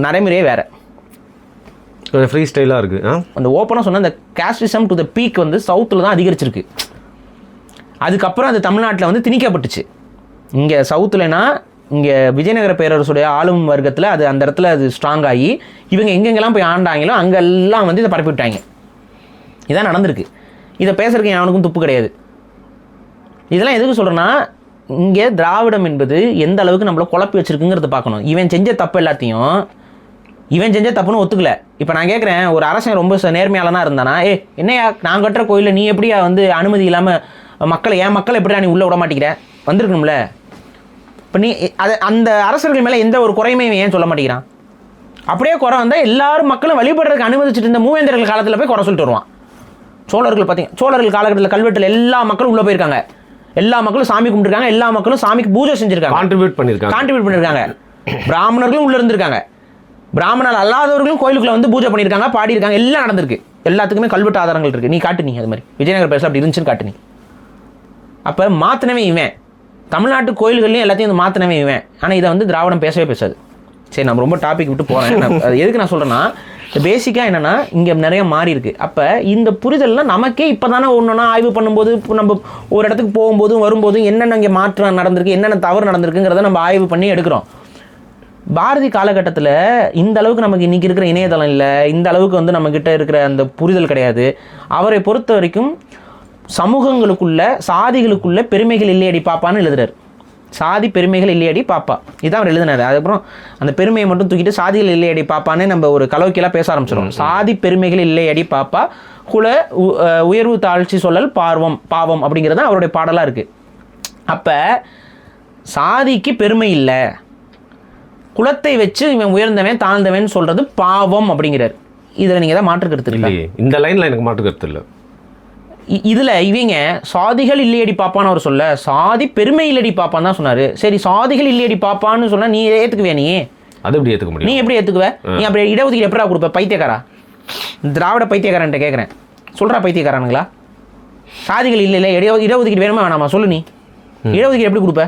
நடைமுறையே வேறு. ஃப்ரீ ஸ்டைலாக இருக்குது. அந்த ஓப்பனாக சொன்னால் இந்த காஸ்டிசம் டு த பீக் வந்து சவுத்தில் தான் அதிகரிச்சிருக்கு. அதுக்கப்புறம் அது தமிழ்நாட்டில் வந்து திணிக்கப்பட்டுச்சு. இங்கே சவுத்துலனா இங்கே விஜயநகர பேரரசுடைய ஆளும் வர்க்கத்தில் அது அந்த இடத்துல அது ஸ்ட்ராங் ஆகி இவங்க எங்கெங்கெல்லாம் போய் ஆண்டாங்களோ அங்கெல்லாம் வந்து இதை பரப்பி விட்டாங்க. இதான் நடந்திருக்கு. இதை பேசுறதுக்கு அவனுக்கும் துப்பு கிடையாது. இதெல்லாம் எதுக்கு சொல்கிறேன்னா, இங்கே திராவிடம் என்பது எந்த அளவுக்கு நம்மளை குழப்பி வச்சுருக்குங்கிறத பார்க்கணும். இவன் செஞ்ச தப்பு எல்லாத்தையும் இவன் செஞ்ச தப்புன்னு ஒத்துக்கல. இப்போ நான் கேட்குறேன், ஒரு அரசன் ரொம்ப நேர்மையாளனாக இருந்தானா, என்னையா நான் கட்டுற கோயிலில் நீ எப்படியா வந்து அனுமதி இல்லாமல் மக்களை எப்படி நீ உள்ளே விட மாட்டேங்கிற? வந்திருக்கணும்ல. இப்போ நீ அதை அந்த அரசர்கள் மேலே எந்த ஒரு குறையுமே ஏன் சொல்ல மாட்டேங்கிறான்? அப்படியே குறை வந்தால் எல்லாரும் மக்களும் வழிபடுறதுக்கு அனுமதிச்சுட்டு இருந்த மூவேந்தர்கள் காலத்தில் போய் குறை சொல்லிட்டு வருவான். சோழர்கள் பார்த்தீங்க, சோழர்கள் காலகட்டத்தில் கல்வெட்டில் எல்லா மக்களும் உள்ளே போயிருக்காங்க, எல்லா மக்களும் சாமி கும்பிட்டுருக்காங்க, எல்லா மக்களும் சாமிக்கு பூஜை செஞ்சுருக்காங்க, கான்ட்ரிபியூட் பண்ணியிருக்காங்க. பிராமணர்களும் உள்ளே இருந்திருக்காங்க, பிராமணர் அல்லாதவர்களும் கோயிலுக்குள்ள வந்து பூஜை பண்ணியிருக்காங்க, பாடியிருக்காங்க, எல்லாம் நடந்திருக்கு. எல்லாத்துக்குமே கல்வெட்டு ஆதாரங்கள் இருக்குது. நீ காட்டு, நீ அது மாதிரி விஜயநகர பேச அப்படி இருந்துச்சுன்னு காட்டு நீ. அப்போ மாற்றினவே இவன், தமிழ்நாட்டு கோயில்கள்லையும் எல்லாத்தையும் மாற்றினவே இவன். ஆனால் இதை வந்து திராவிடம் பேசவே பேசாது. சரி, நம்ம ரொம்ப டாபிக் விட்டு போகிறேன். அது எதுக்கு நான் சொல்கிறேன்னா, பேசிக்காக என்னென்னா இங்கே நிறைய மாறி இருக்குது. அப்போ இந்த புரிதல்லாம் நமக்கே இப்போ தானே ஒன்றுனா ஆய்வு பண்ணும்போது, நம்ம ஒரு இடத்துக்கு போகும்போதும் வரும்போதும் என்னென்ன இங்கே மாற்றம் நடந்திருக்கு, என்னென்ன தவறு நடந்திருக்குங்கிறத நம்ம ஆய்வு பண்ணி எடுக்கிறோம். பாரதி காலகட்டத்தில் இந்த அளவுக்கு நமக்கு இன்றைக்கி இருக்கிற இணையதளம் இல்லை, இந்த அளவுக்கு வந்து நம்மக்கிட்ட இருக்கிற அந்த புரிதல் கிடையாது. அவரை பொறுத்த வரைக்கும் சமூகங்களுக்குள்ள சாதிகளுக்குள்ள பெருமைகள் இல்லையடி பாப்பான்னு எழுதுறாரு. சாதி பெருமைகள் இல்லையடி பாப்பா, இதான் அவர் எழுதினார். அதுக்கப்புறம் அந்த பெருமையை மட்டும் தூக்கிட்டு சாதிகள் இல்லையடி பாப்பான்னு நம்ம ஒரு கலோக்கியெல்லாம் பேச ஆரம்பிச்சிடும். சாதி பெருமைகள் இல்லையடி பாப்பா, குல உயர்வு தாழ்ச்சி சொல்லல் பாவம் அப்படிங்கிறது அவருடைய பாடலாக இருக்குது. அப்போ சாதிக்கு பெருமை இல்லை, குலத்தை வச்சு இவன் உயர்ந்தவன் தாழ்ந்தவன் சொல்கிறது பாவம் அப்படிங்கிறார். இதில் நீங்கள் தான் மாற்று கருத்து இல்லை? இந்த லைனில் எனக்கு மாற்று கருத்து இல்லை. இதில் இவங்க சாதிகள் இல்லையடி பாப்பான்னு அவர் சொல்ல, சாதி பெருமை இல்லடி பாப்பான்னு தான் சொன்னார். சரி, சாதிகள் இல்லையடி பாப்பான்னு சொன்னால் நீ ஏற்றுக்குவே? நீ அது எப்படி ஏற்றுக்க முடியும்? நீ எப்படி ஏற்றுக்குவே? நீ அப்படி இடஒதுக்கீடு எப்படா கொடுப்ப? பைத்தியக்காரா, திராவிட பைத்தியக்காரன்ட்ட கேட்குறேன், சொல்கிறா பைத்தியக்காரனுங்களா? சாதிகள் இல்லை இடஒதுக்கீடு வேணுமா வேணாமா சொல்லு. நீ இடஒதுக்கீடு எப்படி கொடுப்ப?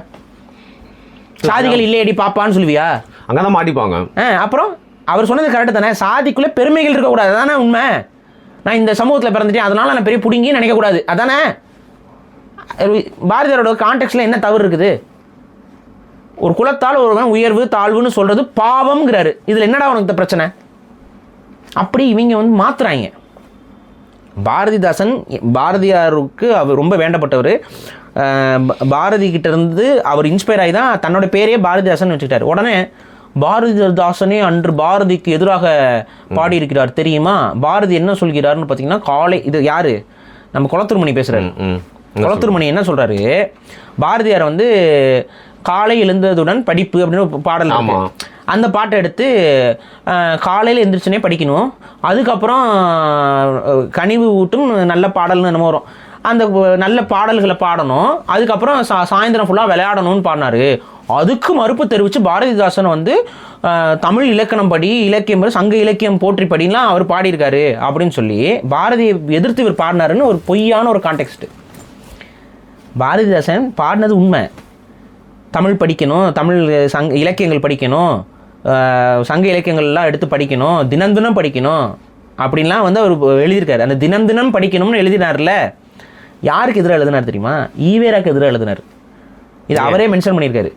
சாதிகள் இல்லையடி பாப்பான்னு சொல்லுவியா? அங்கே தான் மாட்டிப்பாங்க. அப்புறம் அவர் சொன்னது கரெக்டு தானே, சாதிக்குள்ளே பெருமைகள் இருக்கக்கூடாது, அதானே உண்மை. நான் இந்த சமூகத்தில் பிறந்துட்டேன், அதனால நான் பெரிய பிடிங்கி நினைக்கக்கூடாது, அதானே? பாரதியாரோட கான்டெக்ட்ல என்ன தவறு இருக்குது? ஒரு குலத்தால் ஒருவன் உயர்வு தாழ்வுன்னு சொல்றது பாவம்ங்கிறாரு. இதில் என்னடா உனக்கு பிரச்சனை? அப்படி இவங்க வந்து மாத்துறாங்க. பாரதியாருக்கு அவர் ரொம்ப வேண்டப்பட்டவர். பாரதி கிட்ட இருந்து அவர் இன்ஸ்பயர் ஆகி தான் தன்னோட பேரே பாரதிதாசன் வச்சுக்கிட்டார். உடனே பாரதிதாசனே அன்று பாரதிக்கு எதிராக பாடியிருக்கிறார் தெரியுமா? பாரதி என்ன சொல்கிறார்னு பார்த்தீங்கன்னா, காலை இது யாரு நம்ம குளத்தூர்மணி பேசுகிறாரு. குளத்தூர்மணி என்ன சொல்கிறாரு, பாரதியார் வந்து காலை எழுந்ததுடன் படிப்பு அப்படின்னு ஒரு பாடல், அந்த பாட்டை எடுத்து காலையில் எழுந்திரிச்சுனே படிக்கணும், அதுக்கப்புறம் கனிவு ஊட்டும் நல்ல பாடல்னு என்னமோ வரும், அந்த நல்ல பாடல்களை பாடணும், அதுக்கப்புறம் சாயந்தரம் ஃபுல்லாக விளையாடணும்னு பாடினார். அதுக்கு மறுப்பு தெரிவித்து பாரதிதாசன் வந்து தமிழ் இலக்கணம் படி, இலக்கியம் படி, சங்க இலக்கியம் போற்றி படிலாம் அவர் பாடியிருக்காரு அப்படின்னு சொல்லி பாரதியை எதிர்த்து இவர் பாடினாருன்னு ஒரு பொய்யான ஒரு கான்டெக்ஸ்ட். பாரதிதாசன் பாடினது உண்மை, தமிழ் படிக்கணும், தமிழ் சங்க இலக்கியங்கள் படிக்கணும், சங்க இலக்கியங்கள்லாம் எடுத்து படிக்கணும், தினம் தினம் படிக்கணும் அப்படின்லாம் வந்து அவர் எழுதியிருக்காரு. அந்த தினம் தினம் படிக்கணும்னு எழுதினார்ல, யாருக்கு எதிராக எழுதினார் தெரியுமா? ஈவேராக்கு எதிராக எழுதினார். இது அவரே மென்ஷன் பண்ணியிருக்காரு.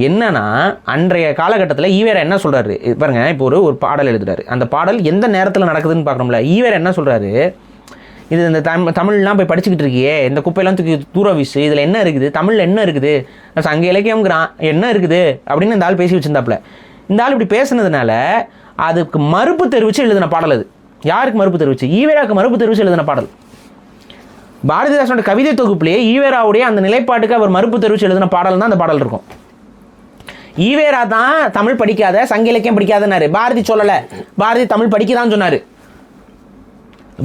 என்னன்னா, அன்றைய காலகட்டத்தில் ஈவேரா என்ன சொல்றாரு பாருங்க. இப்போ ஒரு பாடல் எழுதுறாரு, அந்த பாடல் எந்த நேரத்தில் நடக்குதுன்னு பார்க்கணும்ல. ஈவேரா என்ன சொல்றாரு, இது இந்த தமிழ்லாம் போய் படிச்சுக்கிட்டு இருக்கியே, இந்த குப்பையெல்லாம் தூக்கி தூர வீசு, இதில் என்ன இருக்குது, தமிழில் என்ன இருக்குது, சங்க இலக்கியம்ங்கிறான், என்ன இருக்குது அப்படின்னு இந்த ஆள் பேசி வச்சிருந்தாப்புல. இந்த ஆள் இப்படி பேசுனதுனால அதுக்கு மறுப்பு தெரிவித்து எழுதின பாடல் அது. யாருக்கு மறுப்பு தெரிவிச்சு? ஈவேராவுக்கு மறுப்பு தெரிவித்து எழுதின பாடல். பாரதிதாசனோட கவிதை தொகுப்புலேயே ஈவேராவுடைய அந்த நிலைப்பாட்டுக்கு அவர் மறுப்பு தெரிவித்து எழுதின பாடல் தான் அந்த பாடல் இருக்கும். ஈவேரா தான் தமிழ் படிக்காத, சங்க இலக்கியம் படிக்காதனாரு, பாரதி சொல்லலை. பாரதி தமிழ் படிக்கதான் சொன்னார்.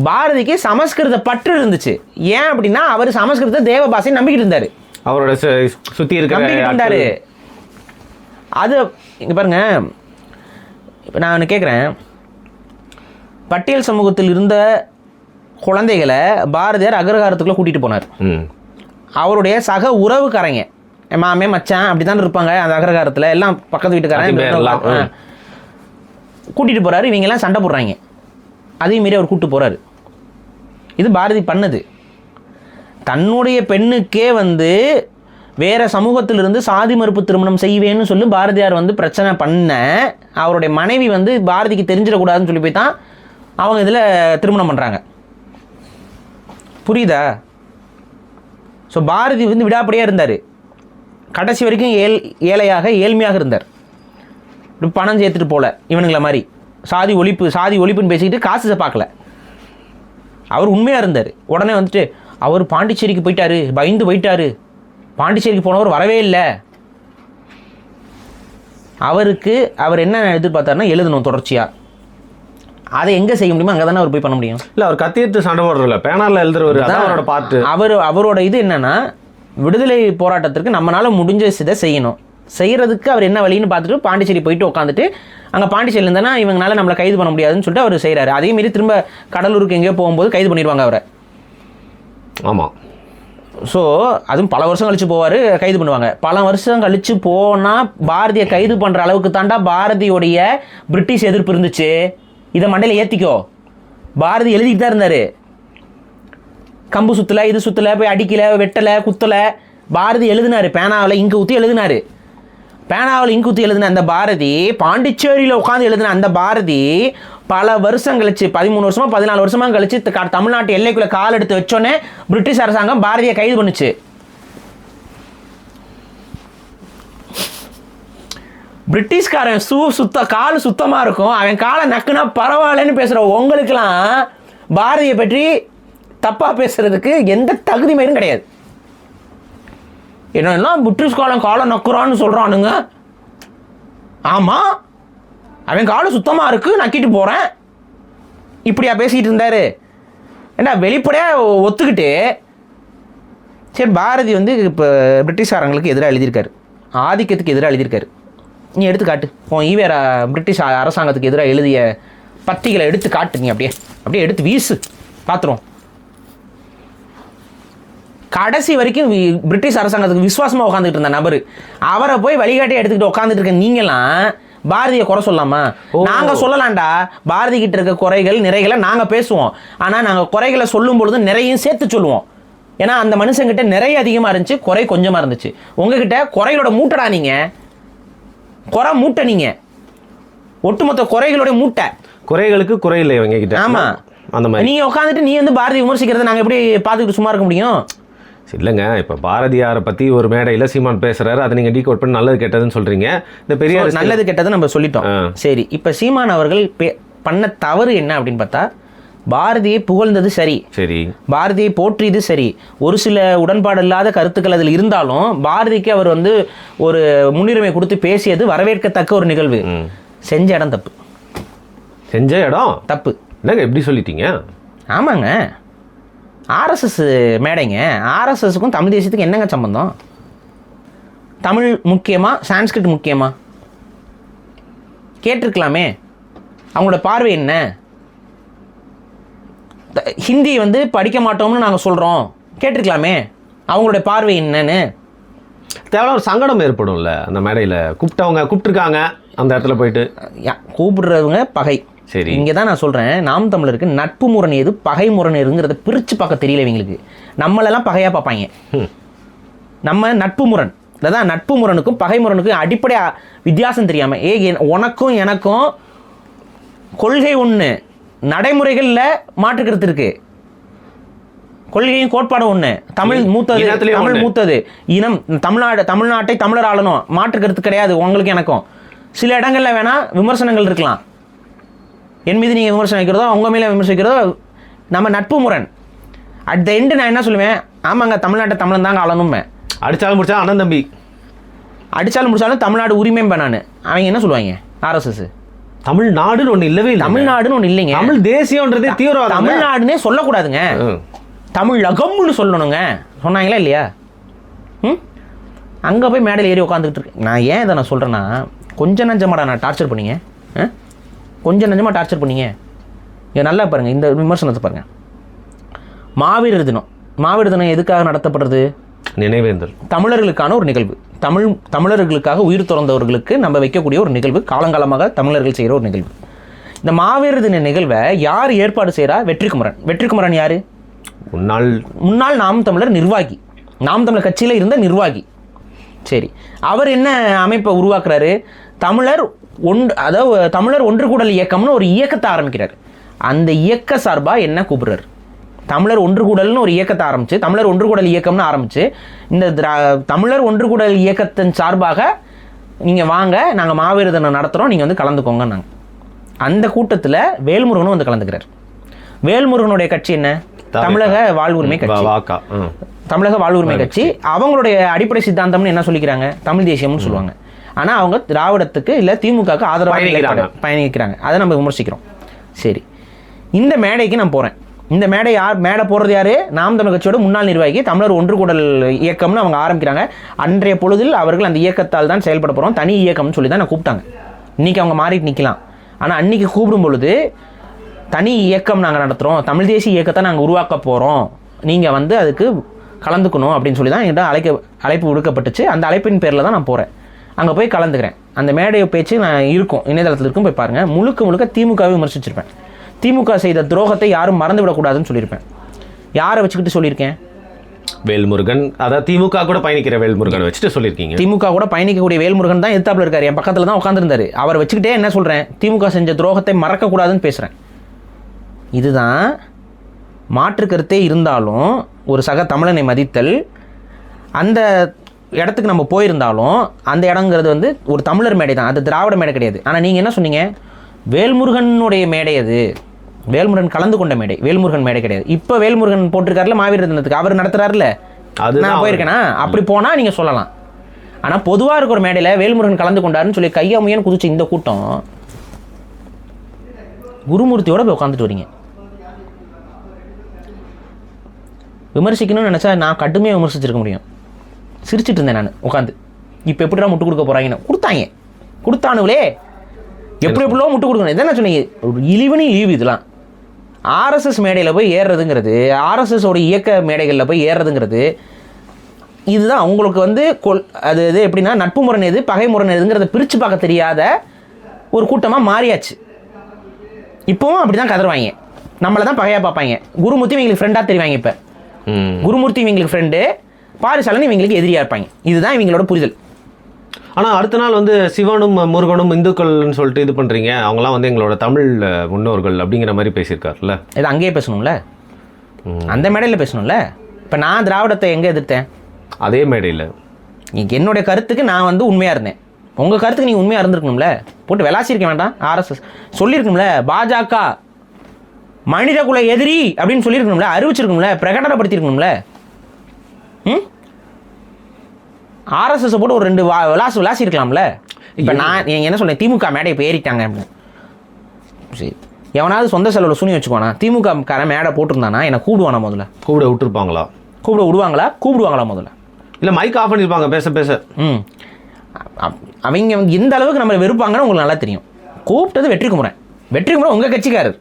பாரதிக்கு சமஸ்கிருத பற்று இருந்துச்சு. ஏன் அப்படின்னா அவர் சமஸ்கிருத தேவ பாஷை நம்பிக்கிட்டு இருந்தார், அவரோட சுற்றி இருந்தார். அது இங்கே பாருங்க, இப்போ நான் கேட்குறேன், பட்டியல் சமூகத்தில் இருந்த குழந்தைகளை பாரதியார் அக்ரஹாரத்துக்குள்ளே கூட்டிகிட்டு போனார். அவருடைய சக உறவுக்காரங்க, மாமே மச்சான் அப்படி தான் இருப்பாங்க அந்த அக்ரஹாரத்தில், எல்லாம் பக்கத்து வீட்டுக்காரங்க கூட்டிகிட்டு போகிறாரு. இவங்கெல்லாம் சண்டை போடுறாங்க, அதையும் மீறி அவர் கூப்பிட்டு போகிறாரு. இது பாரதி பண்ணது. தன்னுடைய பெண்ணுக்கே வந்து வேறு சமூகத்திலிருந்து சாதி மறுப்பு திருமணம் செய்வேன்னு சொல்லி பாரதியார் வந்து பிரச்சனை பண்ண, அவருடைய மனைவி வந்து பாரதிக்கு தெரிஞ்சிடக்கூடாதுன்னு சொல்லி போய் தான் அவங்க இதில் திருமணம் பண்ணுறாங்க. புரியுதா? ஸோ பாரதி வந்து விடாப்படியாக இருந்தார், கடைசி வரைக்கும் ஏழையாக ஏழ்மையாக இருந்தார். பணம் சேர்த்துட்டு போல இவனுங்களை மாதிரி சாதி ஒழிப்புன்னு பேசிக்கிட்டு காசு பார்க்கல. அவர் உண்மையாக இருந்தார். உடனே வந்துட்டு அவர் பாண்டிச்சேரிக்கு போயிட்டாரு, பயந்து போயிட்டாரு, பாண்டிச்சேரிக்கு போனவர் வரவே இல்லை, அவர் என்ன எதிர்பார்த்தாருன்னா எழுதணும் தொடர்ச்சியாக. அதை எங்கே செய்ய முடியுமோ அங்கே தானே அவர் போய் பண்ண முடியும். இல்லை, அவர் கத்தியத்து சண்டை போடுறதில்ல, பேனாவில் எழுதுறவர், அதான் அவரோட பாட்டு. அவரோட இது என்னன்னா, விடுதலை போராட்டத்திற்கு நம்மளால முடிஞ்ச இதை செய்யணும். செய்யறதுக்கு அவர் என்ன வழின்னு பார்த்துட்டு பாண்டிச்சேரி போயிட்டு உட்காந்துட்டு, அங்கே பாண்டிச்சேரியில் இருந்தானா இவங்களால நம்மளை கைது பண்ண முடியாதுன்னு சொல்லிட்டு அவர் செய்கிறாரு. அதே மாரி திரும்ப கடலூருக்கு எங்கேயோ போகும்போது கைது பண்ணிடுவாங்க அவரை. ஆமாம். ஸோ அதுவும் பல வருஷம் கழிச்சு போவார், கைது பண்ணுவாங்க. பல வருஷம் கழிச்சு போனால் பாரதியை கைது பண்ணுற அளவுக்கு தாண்டா பாரதியோடைய பிரிட்டிஷ் எதிர்ப்பு இருந்துச்சு. இதை மண்டையில் ஏற்றிக்கோ. பாரதி எழுதிக்கிட்டு தான் இருந்தார். கம்பு சுற்றலை, இது சுற்றலை, போய் அடிக்கலை, வெட்டலை, குத்தலை. பாரதி எழுதினார், பேனாவில் இங்கு ஊற்றி எழுதினார். பேனாவில் இங்கு ஊற்றி எழுதின அந்த பாரதி, பாண்டிச்சேரியில் உட்காந்து எழுதின அந்த பாரதி பல வருஷம் கழிச்சு, 13 வருஷமா 14 வருஷமா கழிச்சு தமிழ்நாட்டு எல்லைக்குள்ளே கால் எடுத்து வச்சோன்னே பிரிட்டிஷ் அரசாங்கம் பாரதியை கைது பண்ணுச்சு. பிரிட்டிஷ்காரன் கால் சுத்தமாக இருக்கும், அவன் காலை நக்குனா பரவாயில்லன்னு பேசுகிற உங்களுக்கெல்லாம் பாரதியை பற்றி தப்பாக பேசுறதுக்கு எந்த தகுதி மயிரும் கிடையாது. என்னெல்லாம் பிரிட்டிஷ்காரன் காலை நக்குறான்னு சொல்கிறானுங்க. ஆமாம், அவன் காலம் சுத்தமாக இருக்குது, நக்கிட்டு போகிறேன், இப்படியா பேசிகிட்டு இருந்தார். ஏன்னா வெளிப்படையாக ஒத்துக்கிட்டு, சரி பாரதி வந்து இப்போ பிரிட்டிஷ்காரங்களுக்கு எதிராக எழுதியிருக்காரு, ஆதிக்கத்துக்கு எதிராக எழுதியிருக்காரு, நீ எடுத்து காட்டு. ஈவேரா பிரிட்டிஷ் அரசாங்கத்துக்கு எதிராக எழுதிய பத்திகளை எடுத்து காட்டு, நீ அப்படியே எடுத்து வீசு பார்த்துருவோம். கடைசி வரைக்கும் பிரிட்டிஷ் அரசாங்கத்துக்கு விசுவாசமாக உட்காந்துட்டு இருந்த நபர், அவரை போய் வழிகாட்டி எடுத்துக்கிட்டு உட்காந்துட்டு இருக்க நீங்களாம் பாரதியை குறை சொல்லலாமா? நாங்கள் சொல்லலாம்டா. பாரதி கிட்ட இருக்க குறைகள் நிறைகளை நாங்கள் பேசுவோம். ஆனால் நாங்கள் குறைகளை சொல்லும் பொழுது நிறையும் சேர்த்து சொல்லுவோம். ஏன்னா அந்த மனுஷங்கிட்ட நிறைய அதிகமாக இருந்துச்சு, குறை கொஞ்சமாக இருந்துச்சு. உங்ககிட்ட குறைகளோட மூட்டடா, நீங்கள் குறை மூட்டை, நீங்கள் ஒட்டுமொத்த குறைகளோட மூட்டை. குறைகளுக்கு குறை இல்லை இவங்க கிட்ட. ஆமாம், அந்த மாதிரி நீங்கள் உட்காந்துட்டு நீ வந்து பாரதி விமர்சிக்கிறத நாங்கள் எப்படி பார்த்துக்கிட்டு சும்மா இருக்க முடியும்? இல்லைங்க, இப்போ பாரதியாரை பற்றி ஒரு மேடையில் சீமான் பேசுகிறாரு, அதை நீங்கள் டீகோட் பண்ணி நல்லது கெட்டதுன்னு சொல்கிறீங்க. இந்த பெரிய நல்லது கெட்டது நம்ம சொல்லிட்டோம். சரி, இப்போ சீமான் அவர்கள் பண்ண தவறு என்ன அப்படின்னு பார்த்தா, பாரதியை புகழ்ந்தது சரி, பாரதியை போற்றியது சரி, ஒரு சில உடன்பாடு இல்லாத கருத்துக்கள் அதில் இருந்தாலும் பாரதிக்கு அவர் வந்து ஒரு முன்னுரிமை கொடுத்து பேசியது வரவேற்கத்தக்க ஒரு நிகழ்வு. செஞ்ச இடம் தப்பு. செஞ்ச இடம் தப்பு என்னங்க எப்படி சொல்லிட்டீங்க? ஆமாங்க, ஆர்எஸ்எஸ் மேடைங்க. ஆர்எஸ்எஸ்க்கும் தமிழ் தேசியத்துக்கு என்னங்க சம்பந்தம்? தமிழ் முக்கியமா, சான்ஸ்கிரிட் முக்கியமா? கேட்டிருக்கலாமே. அவங்களோட பார்வை என்ன? ஹிந்தி வந்து படிக்க மாட்டோம்னு நாங்கள் சொல்கிறோம், கேட்டிருக்கலாமே. அவங்களுடைய பார்வை என்னன்னு தேவையான ஒரு சங்கடம் ஏற்படும்ல அந்த மேடையில். கூப்பிட்டுருக்காங்க, அந்த இடத்துல போயிட்டு கூப்பிடுறவங்க பகை. சரி, இங்கே தான் நான் சொல்கிறேன், நாம் தமிழருக்கு நட்பு முரண் எது, பகை முரண் எதுங்கிறத பிரித்து பார்க்க தெரியல இவங்களுக்கு. நம்மளெல்லாம் பகையாக பார்ப்பாங்க. நம்ம நட்பு முரண், அதான் நட்பு முரணுக்கும் பகை முரணுக்கும் அடிப்படையாக வித்தியாசம் தெரியாமல், உனக்கும் எனக்கும் கொள்கை ஒன்று, நடைமுறைகளில் மாற்றுக்கிறது இருக்குது. கொள்கையும் கோட்பாடும் ஒன்று. தமிழ் மூத்தது இனம், தமிழ்நாட்டை தமிழர் ஆளணும், மாற்றுக்கிறது கிடையாது உங்களுக்கு எனக்கும். சில இடங்களில் வேணால் விமர்சனங்கள் இருக்கலாம், என் மீது நீங்கள் விமர்சனம் வைக்கிறதோ அவங்க மேலே விமர்சிக்கிறதோ நம்ம நட்பு முரண். அட் த எண்டு நான் என்ன சொல்லுவேன், ஆமாங்க தமிழ்நாட்டை தமிழன் தாங்க ஆளணுமே. அடித்தாலும் முடிச்சா அண்ணன் தம்பி, அடித்தாலும் முடிச்சாலும் தமிழ்நாடு உரிமையும் நான். அவங்க என்ன சொல்லுவாங்க ஆர்எஸ்எஸ்? தமிழ்நாடுன்னு ஒன்று இல்லவே இல்லை, தமிழ்நாடுன்னு ஒன்று இல்லைங்க. தமிழ் தேசியம்ன்றதே தீவிரவாதம். தமிழ்நாடுன்னே சொல்லக்கூடாதுங்க, தமிழகம்னு சொல்லணுங்க. சொன்னாங்களா இல்லையா? அங்கே போய் மேடையில் ஏறி உட்காந்துக்கிட்டு இருக்கேன். நான் ஏன் இதை நான் சொல்கிறேன்னா, கொஞ்சம் நஞ்சமாடா நான் டார்ச்சர் பண்ணிங்க, கொஞ்சம் நஞ்சமாக டார்ச்சர் பண்ணிங்க. இங்கே நல்லா பாருங்கள், இந்த விமர்சனத்தை பாருங்கள். மாவீரர் தினம், மாவீரர் தினம் எதுக்காக நடத்தப்படுறது? நினைவேந்தல், தமிழர்களுக்கான ஒரு நிகழ்வு. தமிழர்களுக்காக உயிர் துறந்தவர்களுக்கு நம்ம வைக்கக்கூடிய ஒரு நிகழ்வு, காலங்காலமாக தமிழர்கள் செய்கிற ஒரு நிகழ்வு. இந்த மாவீரர் தின நிகழ்வை யார் ஏற்பாடு செய்கிறா? வெற்றிக்குமரன். வெற்றிக்குமரன் யார்? முன்னாள் நாம் தமிழர் நிர்வாகி, நாம் தமிழர் கட்சியில் இருந்த நிர்வாகி. சரி, அவர் என்ன அமைப்பை உருவாக்குறாரு? தமிழர் ஒன்று கூடல் இயக்கம்னு ஒரு இயக்கத்தை ஆரம்பிக்கிறார். அந்த இயக்க சார்பாக என்ன கூப்பிடுறாரு? தமிழர் ஒன்று கூடல்னு ஒரு இயக்கத்தை ஆரம்பித்து, தமிழர் ஒன்று கூடல் இயக்கம்னு ஆரம்பித்து, இந்த தமிழர் ஒன்று கூடல் இயக்கத்தின் சார்பாக நீங்கள் வாங்க, நாங்கள் மாவீரர் தினம் நடத்துகிறோம், நீங்கள் வந்து கலந்துக்கோங்க. நாங்கள் அந்த கூட்டத்தில் வேல்முருகனும் வந்து கலந்துக்கிறார். வேல்முருகனுடைய கட்சி என்ன? தமிழக வாழ்வுரிமை கட்சி. தமிழக வாழ்வுரிமை கட்சி. அவங்களுடைய அடிப்படை சித்தாந்தம்னு என்ன சொல்லிக்கிறாங்க? தமிழ் தேசியம்னு சொல்லுவாங்க. ஆனால் அவங்க திராவிடத்துக்கு இல்லை திமுகவுக்கு ஆதரவாக பயணிக்கிறாங்க. அதை நம்ம விமர்சிக்கிறோம். சரி, இந்த மேடைக்கு நான் போகிறேன். இந்த மேடை மேடை போடுறது யார்? நாம் தமிழர் கட்சியோட முன்னாள் நிர்வாகி தமிழர் ஒன்று கூடல் இயக்கம்னு அவங்க ஆரம்பிக்கிறாங்க. அன்றைய பொழுதில் அவர்கள் அந்த இயக்கத்தால் தான் செயல்பட போகிறோம், தனி இயக்கம்னு சொல்லி தான் நான் கூப்பிட்டாங்க. இன்றைக்கி அவங்க மாறிட்டு நிற்கலாம். ஆனால் அன்றைக்கி கூப்பிடும் பொழுது தனி இயக்கம் நாங்கள் நடத்துகிறோம், தமிழ் தேசிய இயக்கத்தை நாங்கள் உருவாக்க போகிறோம், நீங்கள் வந்து அதுக்கு கலந்துக்கணும் அப்படின்னு சொல்லி தான் என்கிட்ட அழைப்பு விடுக்கப்பட்டுச்சு. அந்த அழைப்பின் பேரில் தான் நான் போகிறேன். அங்கே போய் கலந்துக்கிறேன். அந்த மேடைய பேச்சு நான் இருக்கும், இணையதளத்தில் இருக்கும், போய் பாருங்கள். முழுக்க திமுகவை விமர்சிச்சிருப்பேன். திமுக செய்த துரோகத்தை யாரும் மறந்து விடக்கூடாதுன்னு சொல்லியிருப்பேன். யாரை வச்சுக்கிட்டு சொல்லியிருக்கேன்? வேல்முருகன். அதாவது திமுக கூட பயணிக்கிற வேல்முருகன் வச்சுட்டு சொல்லியிருக்கீங்க. திமுக கூட பயணிக்கக்கூடிய வேல்முருகன் தான் எதிர்த்தாப்புல இருக்காரு, என் பக்கத்தில் தான் உட்காந்துருந்தாரு. அவர் வச்சுக்கிட்டே என்ன சொல்கிறேன்? திமுக செஞ்ச துரோகத்தை மறக்கக்கூடாதுன்னு பேசுகிறேன். இதுதான் மாற்று கருத்தே இருந்தாலும் ஒரு சக தமிழனை மதித்தல். அந்த இடத்துக்கு நம்ம போயிருந்தாலும் அந்த இடங்கிறது வந்து ஒரு தமிழர் மேடை தான், அது திராவிட மேடை கிடையாது. ஆனால் நீங்கள் என்ன சொன்னீங்க? வேல்முருகனுடைய மேடை அது, வேல்முருகன் கலந்து கொண்ட மேடை, வேல்முருகன் மேடை கிடையாது. இப்போ வேல்முருகன் போட்டிருக்காருல மாவீரர் தினத்துக்கு, அவர் நடத்துறாருல, அது நான் போயிருக்கேனா? அப்படி போனால் நீங்கள் சொல்லலாம். ஆனால் பொதுவாக இருக்கிற ஒரு மேடையில் வேல்முருகன் கலந்து கொண்டாருன்னு சொல்லி கையாமையான்னு குதிச்சு இந்த கூட்டம் குருமூர்த்தியோட போய் உட்காந்துட்டு வரீங்க. விமர்சிக்கணும்னு நினச்சா நான் கடுமையாக விமர்சிச்சிருக்க முடியும். சிரிச்சிட்டு இருந்தேன் நான் உட்காந்து. இப்போ எப்படிடா முட்டு கொடுக்க போகிறாங்கன்னு கொடுத்தானுங்களே, எப்படியோ முட்டு கொடுக்கணும். இதான் நான் சொன்னீங்க, ஒரு இழிவனி லீவ். இதெல்லாம் ஆர்எஸ்எஸ் மேடையில் போய் ஏறுறதுங்கிறது, ஆர்எஸ்எஸோட இயக்க மேடைகளில் போய் ஏறுறதுங்கிறது, இதுதான் உங்களுக்கு வந்து அது இது எப்படின்னா நட்பு முரண் எது பகை முரண் எதுங்கிறத பிரித்து பார்க்க தெரியாத ஒரு கூட்டமாக மாறியாச்சு. இப்போவும் அப்படி தான் கதறுவாங்க, நம்மளை தான் பகையாக பார்ப்பாங்க. குருமூர்த்தி இவங்களுக்கு ஃப்ரெண்டாக தெரிவாங்க. இப்போ குருமூர்த்தி இவங்களுக்கு ஃப்ரெண்டு, பாரிசாலன் இவங்களுக்கு எதிரியாக இருப்பாங்க. இதுதான் இவங்களோட புரிதல். ஆனால் அடுத்த நாள் வந்து சிவனும் முருகனும் இந்துக்கள்னு சொல்லிட்டு இது பண்ணுறீங்க, அவங்களாம் வந்து எங்களோட தமிழ் முன்னோர்கள் அப்படிங்கிற மாதிரி பேசியிருக்காருல்ல. இது அங்கேயே பேசணும்ல, அந்த மேடையில் பேசணும்ல. இப்போ நான் திராவிடத்தை எங்கே எதிர்த்தேன்? அதே மேடையில். நீங்கள் என்னுடைய கருத்துக்கு நான் வந்து உண்மையாக இருந்தேன், உங்கள் கருத்துக்கு நீங்கள் உண்மையாக இருந்திருக்கணும்ல. போட்டு விளாசிருக்க வேண்டாம். ஆர்எஸ்எஸ் சொல்லியிருக்கணும்ல, பாஜக மனித குல எதிரி அப்படின்னு சொல்லியிருக்கணும்ல, அறிவிச்சிருக்கணும்ல, பிரகடனப்படுத்தியிருக்கணும்ல. ஆர்எஸ்எஸ் போட்டு ஒரு 2 விளாசி இருக்கலாம்ல. இப்போ நான் என்ன சொல்றேன், திமுக மேடை இப்போ ஏறிட்டாங்க அப்படின்னு. சரி, எவனாவது சொந்த செலவில் சுனி வச்சுக்குவானா? திமுக காரன் மேடை போட்டிருந்தானா என்னை கூப்பிடுவானா? முதல்ல கூப்பிட விட்டுருப்பாங்களா? கூப்பிடுவாங்களா முதல்ல? இல்லை மைக் ஆஃப் பண்ணியிருப்பாங்க பேச. அவங்க எந்த அளவுக்கு நம்ம வெறுப்பாங்கன்னு உங்களுக்கு நல்லா தெரியும். கூப்பிட்டது வெற்றிக்குமரன் உங்கள் கட்சிக்காரர்,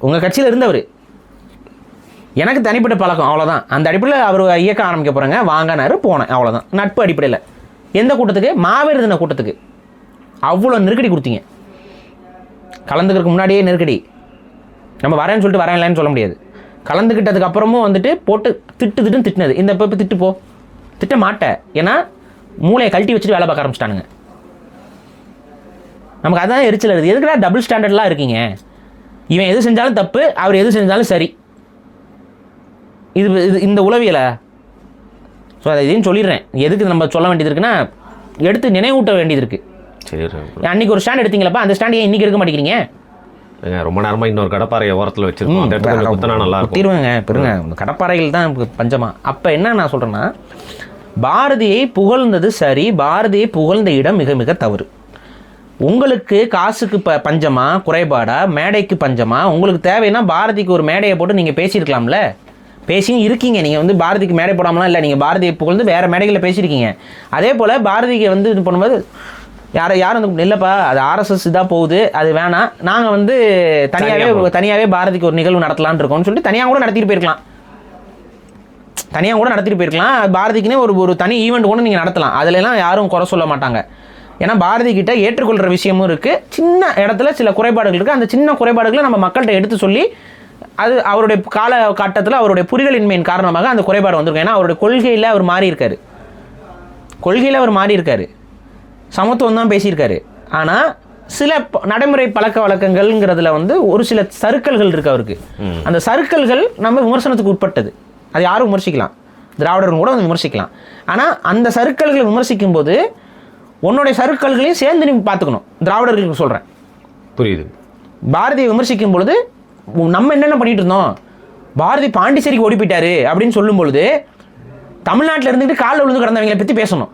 உங்கள் கட்சியில் இருந்தவர். எனக்கு தனிப்பட்ட பழக்கம், அவ்வளோதான். அந்த அடிப்படையில் அவர் இயக்கம் ஆரம்பிக்க போகிறாங்க, வாங்கினாரு, போனேன், அவ்வளோதான். நட்பு அடிப்படையில். எந்த கூட்டத்துக்கு? மாவீரர் தின கூட்டத்துக்கு. அவ்வளோ நெருக்கடி கொடுத்தீங்க. கலந்துக்கிறதுக்கு முன்னாடியே நெருக்கடி. நம்ம வரேன்னு சொல்லிட்டு வரேன் இல்லைன்னு சொல்ல முடியாது. கலந்துக்கிட்டதுக்கு அப்புறமும் வந்துட்டு போட்டு திட்டுனது. இந்த இப்போ திட்ட மாட்டேன், ஏன்னா மூளையை கழட்டி வச்சுட்டு வேலை பார்க்க ஆரம்பிச்சிட்டானுங்க. நமக்கு அதான் எரிச்சல் இருக்குது. எதுக்குடா டபுள் ஸ்டாண்டர்ட்லாம் இருக்கீங்க? இவன் எது செஞ்சாலும் தப்பு, அவர் எது செஞ்சாலும் சரி. இது இந்த உளவியலை. ஸோ அதை இதையும் சொல்லிடுறேன். எதுக்கு நம்ம சொல்ல வேண்டியது இருக்குன்னா, எடுத்து நினைவூட்ட வேண்டியது இருக்குது. சரி, அன்றைக்கி ஒரு ஸ்டாண்ட் எடுத்தீங்களப்பா, அந்த ஸ்டாண்ட் ஏன் இன்றைக்கி எடுக்க மாட்டேங்கிறீங்க? ரொம்ப நேரமாக இன்னொரு கடப்பாறை ஓரத்தில் வச்சுருக்கோம், நல்லா தீர்வுங்க பெருங்க. கடப்பாறைகள் தான் பஞ்சமா. அப்போ என்ன நான் சொல்கிறேன்னா, பாரதியை புகழ்ந்தது சரி, பாரதியை புகழ்ந்த இடம் மிக மிக தவறு. உங்களுக்கு காசுக்கு பஞ்சமா, குறைபாடா, மேடைக்கு பஞ்சமா? உங்களுக்கு தேவைன்னா பாரதிக்கு ஒரு மேடையை போட்டு நீங்கள் பேசியிருக்கலாம்ல. பேசியும் இருக்கீங்க. நீங்கள் வந்து பாரதிக்கு மேடை போடாமலாம் இல்லை, நீங்கள் பாரதியை புகழ்ந்து வேறு மேடைகளில் பேசியிருக்கீங்க. அதே போல் பாரதிக்கு வந்து இது பண்ணும்போது யாரும் வந்து இல்லைப்பா, அது ஆர்எஸ்எஸ் இதாக போகுது, அது வேணாம், நாங்கள் வந்து தனியாகவே பாரதிக்கு ஒரு நிகழ்வு நடத்தலான்னு இருக்கோம்னு சொல்லிட்டு தனியாக கூட நடத்திட்டு போயிருக்கலாம். பாரதிக்குன்னே ஒரு தனி ஈவெண்ட் கூட நீங்கள் நடத்தலாம். அதிலெல்லாம் யாரும் குறை சொல்ல மாட்டாங்க. ஏன்னா பாரதி கிட்ட ஏற்றுக்கொள்கிற விஷயமும் இருக்குது. சின்ன இடத்துல சில குறைபாடுகள் இருக்குது. அந்த சின்ன குறைபாடுகளை நம்ம மக்கள்கிட்ட எடுத்து சொல்லி, அது அவருடைய காலகட்டத்தில் அவருடைய புரிதலின்மையின் காரணமாக அந்த குறைபாடு வந்திருக்கும். ஏன்னா அவருடைய கொள்கையில் அவர் மாறி இருக்காரு. சமத்துவம் தான் பேசியிருக்காரு. ஆனால் சில நடைமுறை பழக்க வழக்கங்கள்ங்கிறதுல வந்து ஒரு சில சறுக்கல்கள் இருக்குது அவருக்கு. அந்த சறுக்கல்கள் நம்ம விமர்சனத்துக்கு உட்பட்டது. அது யாரும் விமர்சிக்கலாம், திராவிடர்கள் கூட வந்து விமர்சிக்கலாம். ஆனால் அந்த சறுக்கல்களை விமர்சிக்கும் போது உன்னுடைய சறுக்கல்களையும் சேர்ந்து நீ பார்த்துக்கணும். திராவிடர்களுக்கு சொல்கிறேன், புரியுது? பாரதியை விமர்சிக்கும் பொழுது நம்ம என்னென்ன பண்ணிட்டு இருந்தோம், பாரதி பாண்டிச்சேரிக்கு ஓடி போயிட்டாரு அப்படின்னு சொல்லும் பொழுது தமிழ்நாட்டில் இருந்துக்கிட்டு காலில் விழுந்து கிடந்தவங்களை பற்றி பேசணும்.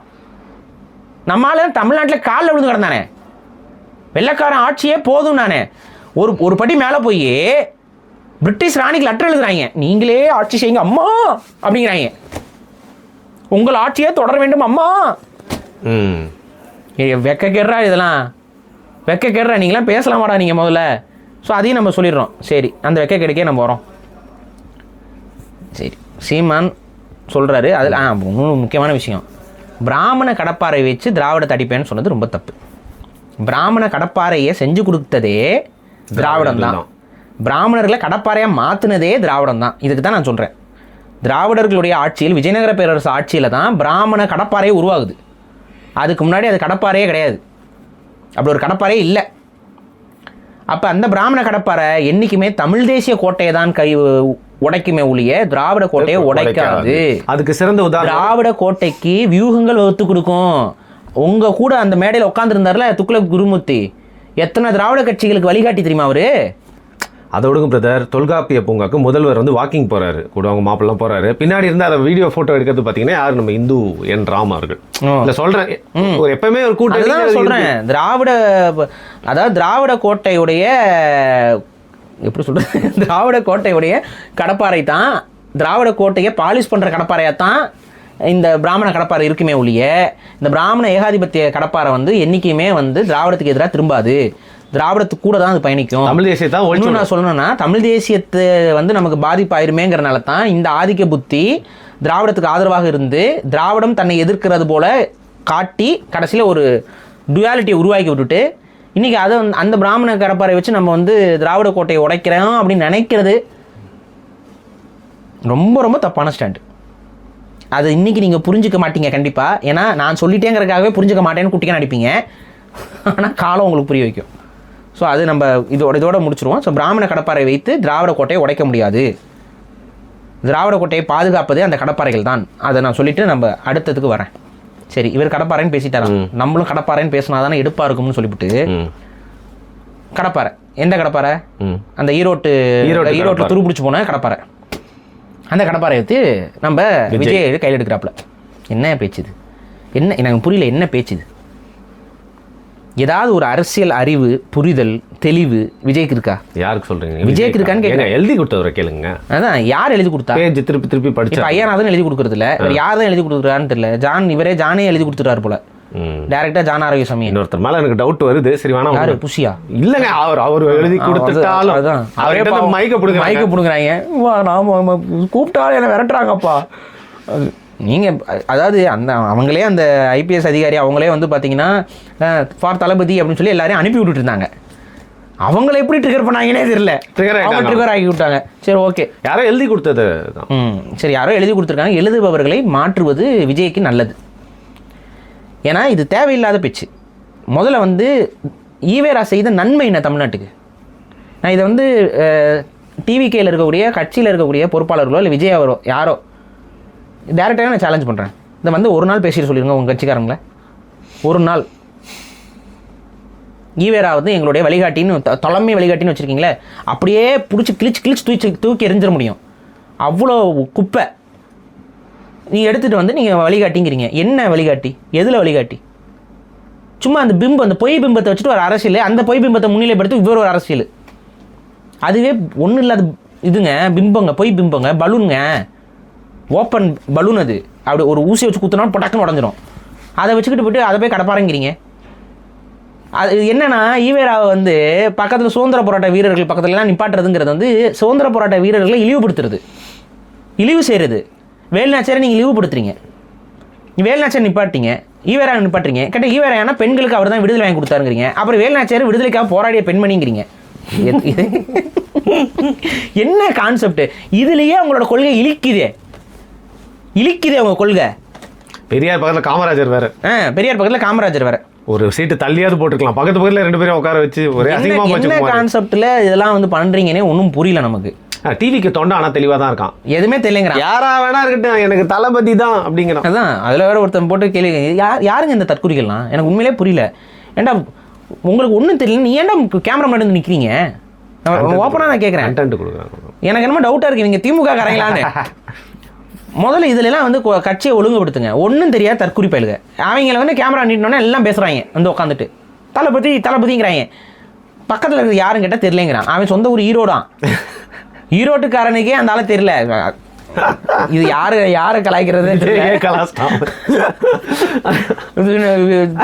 நம்மளால தமிழ்நாட்டில் காலில் விழுந்து கிடந்தானே, வெள்ளைக்காரன் ஆட்சியே போதும் நானே. ஒரு படி மேலே போய் பிரிட்டிஷ் ராணிக்கு லெட்டர் எழுதுறாங்க, நீங்களே ஆட்சி செய்யுங்க அம்மா அப்படிங்கிறாங்க, உங்கள் ஆட்சியே தொடர வேண்டும் அம்மா. வெக்க கேடுறா இதெல்லாம், வெக்க கேடுறா, நீங்களாம் பேசலாமாடா நீங்கள் முதல்ல. ஸோ அதையும் நம்ம சொல்லிடுறோம். சரி, அந்த வெக்க கிடைக்கே நம்ம வரோம். சரி, சீமான் சொல்கிறாரு அதில் இன்னொரு முக்கியமான விஷயம், பிராமண கடப்பாறை வச்சு திராவிடத்தை அடிப்பேன்னு சொன்னது ரொம்ப தப்பு. பிராமண கடப்பாறையை செஞ்சு கொடுத்ததே திராவிடம் தான். பிராமணர்களை கடப்பாறையாக மாற்றினதே திராவிடம் தான். இதுக்கு தான் நான் சொல்கிறேன், திராவிடர்களுடைய ஆட்சியில், விஜயநகர பேரரசு ஆட்சியில் தான் பிராமண கடப்பாறையே உருவாகுது. அதுக்கு முன்னாடி அது கடப்பாறையே கிடையாது, அப்படி ஒரு கடப்பாறையே இல்லை. அப்போ அந்த பிராமண கடப்பாறை என்றைக்குமே தமிழ் தேசிய கோட்டையை தான் உடைக்குமே ஒழிய திராவிட கோட்டையை உடைக்காது. அதுக்கு சிறந்த உதாரணம், திராவிட கோட்டைக்கு வியூகங்கள் வகுத்து கொடுக்கும். உங்க கூட அந்த மேடையில் உட்காந்துருந்தார்ல துக்ளக் குருமூர்த்தி, எத்தனை திராவிட கட்சிகளுக்கு வழிகாட்டி தெரியுமா அவரு? அதோடுங்க பிரதர், தொல்காப்பிய பூங்காக்கு முதல்வர் வந்து வாக்கிங் போறாரு, கூட அவங்க மாப்பிள்ளலாம் போறாரு. பின்னாடி இருந்து அதை வீடியோ போட்டோ எடுக்கிறது பாத்தீங்கன்னா யாரு, நம்ம இந்து என் ராம அவர்கள். இல்ல சொல்றேன், எப்பவுமே ஒரு கூட்டம் சொல்றேன், திராவிட கோட்டையுடைய எப்படி சொல்றது, திராவிட கோட்டையுடைய கடப்பாறை தான், திராவிட கோட்டையை பாலிஷ் பண்ற கடப்பாறையா தான் இந்த பிராமண கடப்பாறை இருக்குமே ஒழிய இந்த பிராமண ஏகாதிபத்திய கடப்பாறை வந்து என்னைக்குமே வந்து திராவிடத்துக்கு எதிராக திரும்பாது, திராவிடத்துக்கு கூட தான் அது பயணிக்கும். தமிழ் தேசியத்தை நான் சொல்லணும்னா, தமிழ் தேசியத்தை வந்து நமக்கு பாதிப்பாயிருமேங்கிறனால தான் இந்த ஆதிக்க புத்தி திராவிடத்துக்கு ஆதரவாக இருந்து திராவிடம் தன்னை எதிர்க்கிறது போல காட்டி கடைசியில் ஒரு டுயாலிட்டியை உருவாக்கி விட்டுட்டு இன்றைக்கி அதை அந்த பிராமண கடப்பாறை வச்சு நம்ம வந்து திராவிட கோட்டையை உடைக்கிறோம் அப்படின்னு நினைக்கிறது ரொம்ப ரொம்ப தப்பான ஸ்டாண்டு. அது இன்றைக்கி நீங்கள் புரிஞ்சிக்க மாட்டீங்க கண்டிப்பாக, ஏன்னா நான் சொல்லிட்டேங்கிறதுக்காகவே புரிஞ்சிக்க மாட்டேன்னு குட்டிக்க நடிப்பீங்க, ஆனால் காலம் உங்களுக்கு புரிய வைக்கும். ஸோ அது நம்ம இதோட முடிச்சிருவோம். ஸோ பிராமண கடப்பாறை வைத்து திராவிட கோட்டையை உடைக்க முடியாது, திராவிட கோட்டையை பாதுகாப்பது அந்த கடப்பாறைகள் தான். அதை நான் சொல்லிவிட்டு நம்ம அடுத்ததுக்கு வரேன். சரி, இவர் கடப்பாறைன்னு பேசிட்டாராம், நம்மளும் கடப்பாறைன்னு பேசினா தானே எடுப்பாக இருக்கும்னு சொல்லிவிட்டு கடப்பாறை, எந்த கடப்பாறை, அந்த ஈரோட்டில் துருப்பிடிச்சு போன கடப்பாறை, அந்த கடப்பாறை எடுத்து நம்ம விஜய் கையில் எடுக்கிறாப்புல. என்ன பேச்சுது, என்ன எனக்கு புரியல, என்ன பேச்சுது? ஏதாவது ஒரு அரசியல் அறிவு, புரிதல், தெளிவு விஜய்க்கு இருக்கா? யாருக்கு சொல்றீங்க? விஜய்க்கு இருக்கான்னு கேட்க, எழுதி கொடுத்தவரை கேளுங்க. அதான் யார் எழுதி கொடுத்தா? திருப்பி திருப்பி படிச்சு ஐயனாதான் எழுதி கொடுக்கறது இல்ல, யார் தான் எழுதி கொடுக்குறான்னு தெரியல. ஜானே எழுதி கொடுத்துட்டாரு போல, டைரக்டா ஜான் ஆரோக்கியசாமி. இன்னொருத்தர் மேல எனக்கு டவுட் வருது. சரி வேணா, யாரு புஷியா? இல்லங்க, அவர் எழுதி கொடுத்துட்டாலும் அவரே மைக்க புடுங்குறாங்க, கூப்பிட்டாலும் என்ன விரட்டுறாங்கப்பா. நீங்கள் அதாவது அவங்களே அந்த ஐபிஎஸ் அதிகாரி அவங்களே வந்து பார்த்தீங்கன்னா ஃபார் தளபதி அப்படின்னு சொல்லி எல்லாரையும் அனுப்பி விட்டுட்டு இருந்தாங்க. அவங்கள எப்படி ட்ரிகர் பண்ணாங்கன்னே தெரியல, அவங்க ட்ரிகர் ஆகி விட்டாங்க. சரி, ஓகே, யாரோ எழுதி கொடுத்தது. சரி, யாரோ எழுதி கொடுத்துருக்காங்க. எழுதுபவர்களை மாற்றுவது விஜய்க்கு நல்லது. ஏன்னா இது தேவையில்லாத பேச்சு. முதல்ல வந்து ஈவேரா செய்த நன்மை என்ன தமிழ்நாட்டுக்கு? நான் இதை வந்து டிவிகேயில் இருக்கக்கூடிய கட்சியில் இருக்கக்கூடிய பொறுப்பாளர்களோ இல்லை விஜய் அவரோ யாரோ டேரெக்டாக நான் சேலஞ்ச் பண்ணுறேன். இதை வந்து ஒரு நாள் பேசிட்டு சொல்லிடுங்க உங்கள் கட்சிக்காரங்கள. ஒரு நாள் ஈவேரா வந்து எங்களுடைய வழிகாட்டின்னு தலைமை வழிகாட்டின்னு வச்சுருக்கீங்களே, அப்படியே பிடிச்சி கிழிச்சு தூக்கி எரிஞ்சிட முடியும். அவ்வளோ குப்பை நீங்கள் எடுத்துகிட்டு வந்து நீங்கள் வழிகாட்டிங்கிறீங்க. என்ன வழிகாட்டி? எதில் வழிகாட்டி? சும்மா அந்த பிம்பம், அந்த பொய் பிம்பத்தை வச்சுட்டு ஒரு அரசியல், அந்த பொய் பிம்பத்தை முன்னிலைப்படுத்தி இவர் ஒரு அரசியல். அதுவே ஒன்றும் இல்லாத இதுங்க, பிம்பங்க, பொய் பிம்பங்க, பலூனுங்க, ஓப்பன் பலூன். அது அப்படி ஒரு ஊசி வச்சு குத்துனாலும் பொட்டாக்குன்னு உடஞ்சிரும். அதை வச்சுக்கிட்டு போய்ட்டு அதை போய் கடப்பாருங்கிறீங்க. அது என்னன்னா, ஈவேராவை வந்து பக்கத்தில் சுதந்திர போராட்ட வீரர்கள் பக்கத்துலலாம் நிப்பாட்டுறதுங்கிறது வந்து சுதந்திர போராட்ட வீரர்களை இழிவுபடுத்துறது, இழிவு செய்கிறது. வேலுநாச்சியாரை நீங்கள் இழிவுபடுத்துறீங்க. வேலுநாச்சியார் நிப்பாட்டிங்க, ஈவேரா நிப்பாட்டுறீங்க. கேட்டால் ஈவேரா ஏன்னா பெண்களுக்கு அவர் தான் விடுதலை வாங்கி கொடுத்தாருங்கிறீங்க. அப்புறம் வேலுநாச்சியார் விடுதலைக்காக போராடிய பெண்மணிங்கிறீங்க. என்ன கான்செப்ட்? இதுலேயே அவங்களோட கொள்கை இழிக்குதே உங்கள் கொள்கை. பெரியார் பக்கத்தில் காமராஜர் வேற. பெரியார் பக்கத்தில் காமராஜர் வேற. ஒரு சீட்டு தள்ளியாவது போட்டுருக்கலாம், பக்கத்து பக்கத்தில் ரெண்டு பேரும் உட்கார வச்சு ஒரே அதிகமாக என்ன கான்செப்டில் இதெல்லாம் வந்து பண்ணுறீங்கன்னே ஒன்றும் புரியல நமக்கு. டிவிக்கு தொண்டை ஆனால் தெளிவாக தான் இருக்கான், எதுவுமே தெரியலங்கிறான். யாரா வேணா இருக்கட்டும், எனக்கு தளபதி தான் அப்படிங்கிறான். அதான் அதில் வேற ஒருத்தன் போட்டு கேள்வி, யாருங்க இந்த தற்குறிகள்லாம்? எனக்கு உண்மையிலே புரியல. ஏன்டா உங்களுக்கு ஒன்றும் தெரியல, நீ ஏன்டா கேமரா முன்னாடி வந்து நிற்கிறீங்க? ஓப்பனாக நான் கேட்குறேன். கண்டென்ட் கொடுக்குறாங்க. எனக்கு என்னமோ டவுட்டாக இருக்குது, நீங்கள் திமுக காரங்களான்னு. முதல்ல இதுலலாம் வந்து கட்சியை ஒழுங்குபடுத்துங்க. ஒன்றும் தெரியாது தற்குறி பயலுங்க. அவங்கள வந்து கேமரா நீட்டினோன்னே எல்லாம் பேசுகிறாங்க வந்து உட்காந்துட்டு தளபதிங்கிறாங்க. பக்கத்தில் இருக்கிற யாரும் கேட்டால் தெரியலங்கிறான். அவன் சொந்த ஊர் ஈரோடான். ஈரோட்டுக்காரனுக்கே அந்த ஆளை தெரியல. இது யாரை கலாய்க்கிறதே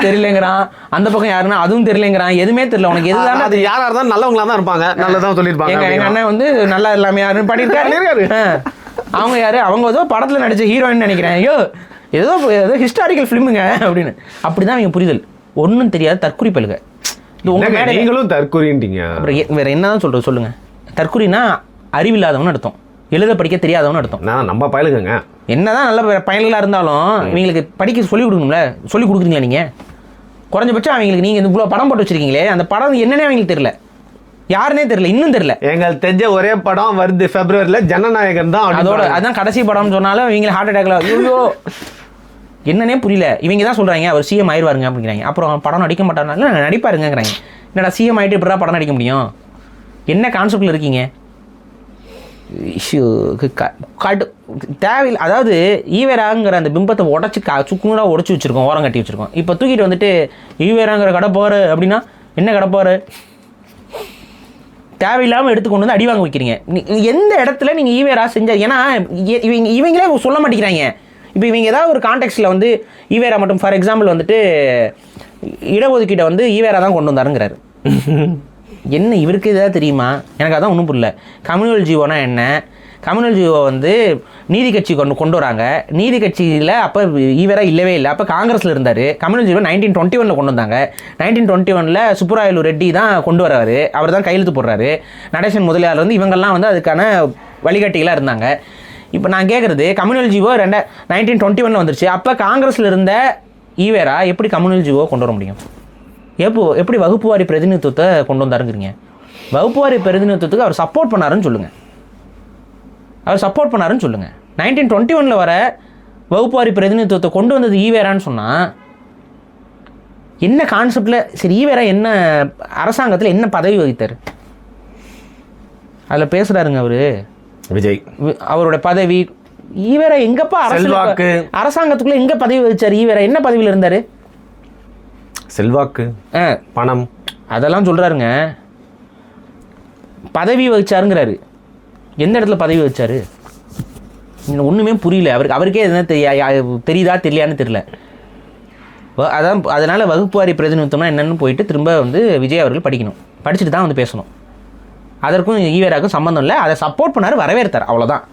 தெரியலங்கிறான். அந்த பக்கம் யாருன்னா அதுவும் தெரியலங்கிறான். எதுவுமே தெரியல. உனக்கு எதுதான் அது யாரா இருந்தாலும் நல்லவங்களா தான் இருப்பாங்க, நல்லதான் சொல்லியிருப்பாங்க. எங்க அண்ணன் வந்து நல்லா எல்லாமே யாருன்னு பண்ணியிருக்காரு. அவங்க யாரு? அவங்க ஏதோ படத்தில் நடிச்ச ஹீரோயின் நினைக்கிறேன். ஐயோ ஏதோ ஹிஸ்டாரிக்கல் ஃபிலிமுங்க அப்படின்னு. அப்படிதான் அவங்க புரிதல். ஒன்றும் தெரியாது தற்குறி பழுக. இது உங்க மேலே நீங்களும் தற்குறின்றீங்க. அப்புறம் வேற என்னதான் சொல்றது சொல்லுங்க. தற்குறினா அறிவில்லாதவன்னு அர்த்தம், எழுத படிக்க தெரியாதவன்னு அர்த்தம். நம்ம பயலுங்க என்னதான் நல்ல பயல்களாக இருந்தாலும் இவங்களுக்கு படிக்க சொல்லிக் கொடுக்கணும்ல. சொல்லிக் கொடுக்குறீங்களா நீங்கள்? குறைஞ்சபட்சம் அவங்களுக்கு நீங்கள் இந்த இவ்வளோ படம் போட்டு வச்சிருக்கீங்களே, அந்த படம் என்னன்னே அவங்களுக்கு தெரியல, யாருன்னே தெரியல, இன்னும் தெரியல. எங்களுக்கு தெரிஞ்ச ஒரே படம் வருது Februaryல, ஜனநாயகன் தான். அதோட அதான் கடைசி படம்னு சொன்னாலும் இவங்க ஹார்ட் அட்டாக்ல ஐயோ என்னன்னே புரியல. இவங்க தான் சொல்கிறாங்க அவர் சிஎம் ஆயிடுவாருங்க அப்படிங்கிறாங்க. அப்புறம் படம் நடிக்க மாட்டாருனால நடிப்பாருங்கிறாங்க. என்னடா சிஎம் ஆகிட்டு எப்படா படம் நடிக்க முடியும்? என்ன கான்செப்டில் இருக்கீங்க? தேவையில்லை. அதாவது ஈவேராங்கிற அந்த பிம்பத்தை உடச்சி சுக்குநூறாக உடச்சி வச்சுருக்கோம், ஓரம் கட்டி வச்சுருக்கோம். இப்போ தூக்கிட்டு வந்துட்டு ஈவேராங்கிற கடை போகிற அப்படின்னா என்ன கடை போகிற தேவையில்லாமல் எடுத்துக்கொண்டு வந்து அடி வாங்க வைக்கிறீங்க. எந்த இடத்துல நீங்கள் ஈவேரா செஞ்சார்? ஏன்னா இவங்களே சொல்ல மாட்டேங்கிறாங்க. இப்போ இவங்க ஏதாவது ஒரு கான்டெக்ஸ்டில் வந்து ஈவேரா மட்டும் ஃபார் எக்ஸாம்பிள் வந்துட்டு இடஒதுக்கீட்டை வந்து ஈவேரா தான் கொண்டு வந்தாருங்கிறாரு. என்ன இவருக்கு எதாவது தெரியுமா? எனக்கு அதான் ஒன்றும் புரியல. கம்யூனல் ஜீவோனா என்ன? கம்யூனல் ஜீவோ வந்து நீதி கட்சி கொண்டு வராங்க. நீதி கட்சியில் அப்போ ஈவேரா இல்லவே இல்லை, அப்போ காங்கிரஸில் இருந்தார். கம்யூனல் ஜீவோ 1921 கொண்டு வந்தாங்க. 1921 சுப்புராயலு ரெட்டி தான் கொண்டு வர்றாரு. அவர் தான் கையெழுத்து போடுறாரு. நடேசன் முதலியார் வந்து இவங்கெல்லாம் வந்து அதுக்கான வழிகாட்டிகளாக இருந்தாங்க. இப்போ நான் கேட்குறது, கம்யூனல் ஜீவோ 1921 வந்துருச்சு. அப்போ காங்கிரஸில் இருந்த ஈவேரா எப்படி கம்யூனல் ஜீவோ கொண்டு வர முடியும்? எப்படி வகுப்பு வாரி பிரதிநிதித்துவத்தை கொண்டு வந்தாருங்கிறீங்க? வகுப்பு வாரி பிரதிநிதித்துவத்துக்கு அவர் சப்போர்ட் பண்ணாருன்னு சொல்லுங்கள். அவர் சப்போர்ட் பண்ணாருன்னு சொல்லுங்கள். 1921 வர வகுப்பு வாரி பிரதிநிதித்துவத்தை கொண்டு வந்தது ஈவேரான்னு சொன்னால் என்ன கான்செப்டில்? சரி, ஈவேரா என்ன அரசாங்கத்தில் என்ன பதவி வகித்தார்? அதில் பேசுகிறாருங்க அவர் விஜய். அவரோட பதவி ஈவேரா எங்கப்பா அரசாங்கத்துக்குள்ளே எங்கே பதவி வகிச்சார்? ஈவேரா என்ன பதவியில் இருந்தார்? செல்வாக்கு, பணம், அதெல்லாம் சொல்கிறாருங்க. பதவி வகிச்சாருங்கிறாரு. எந்த இடத்துல பதவி வச்சாரு? ஒன்றுமே புரியல. அவருக்கே என்ன தெரியுதா தெரியலையான்னு தெரியல. அதான் அதனால் வகுப்பு வாரி பிரதிநிதித்துவம்னா என்னென்னு போயிட்டு திரும்ப வந்து விஜய் அவர்கள் படிக்கணும். படிச்சுட்டு தான் வந்து பேசணும். அதற்கும் ஈவேராவுக்கும் சம்மந்தம் இல்லை. அதை சப்போர்ட் பண்ணார், வரவேற்றார், அவ்வளோதான்.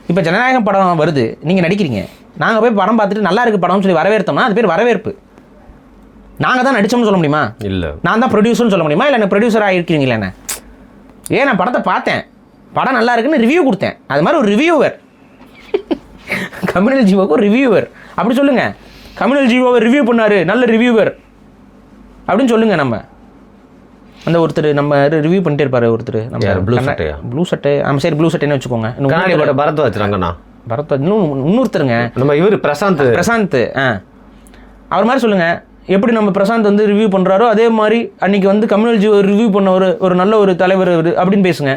இப்போ ஜனநாயகம் படம் வருது, நீங்கள் நடிக்கிறீங்க. நாங்கள் போய் படம் பார்த்துட்டு நல்லா இருக்குது படம்னு சொல்லி வரவேற்றோம்னா அது பேர் வரவேற்பு. நாங்கள் தான் நடித்தோம்னு சொல்ல முடியுமா? இல்லை. நான் தான் ப்ரொடியூசர்னு சொல்ல முடியுமா? இல்லை எனக்கு ப்ரொடியூசராக இருக்கிறீங்களா? என்ன நான் படத்தை பார்த்தேன், படம் நல்லா இருக்குன்னு ரிவ்யூ கொடுத்தேன். அது மாதிரி ஒரு ரிவ்யூவர். கம்யூனல் ஜீவோக்கு ஒரு ரிவ்யூவர் அப்படி சொல்லுங்கள். கம்யூனல் ஜீவோவை ரிவ்யூ பண்ணார், நல்ல ரிவ்யூவர் அப்படின்னு சொல்லுங்கள். நம்ம அந்த ஒருத்தர் நம்ம ரிவ்யூ பண்ணிட்டே இருப்பார் ஒருத்தர், நம்ம ப்ளூ சட்டை. ஆமாம், சரி, ப்ளூ சட்டைன்னு வச்சுக்கோங்க. பரத் வச்சுறாங்கண்ணா. பரத் இன்னொருத்தருங்க, நம்ம இவர் பிரசாந்த். அவர் மாதிரி சொல்லுங்கள். எப்படி நம்ம பிரசாந்த் வந்து ரிவ்யூ பண்ணுறாரோ அதே மாதிரி அன்றைக்கி வந்து கம்யூனல் ஜீவோ ரிவ்யூ பண்ண ஒரு நல்ல ஒரு தலைவர் அப்படின்னு பேசுங்க.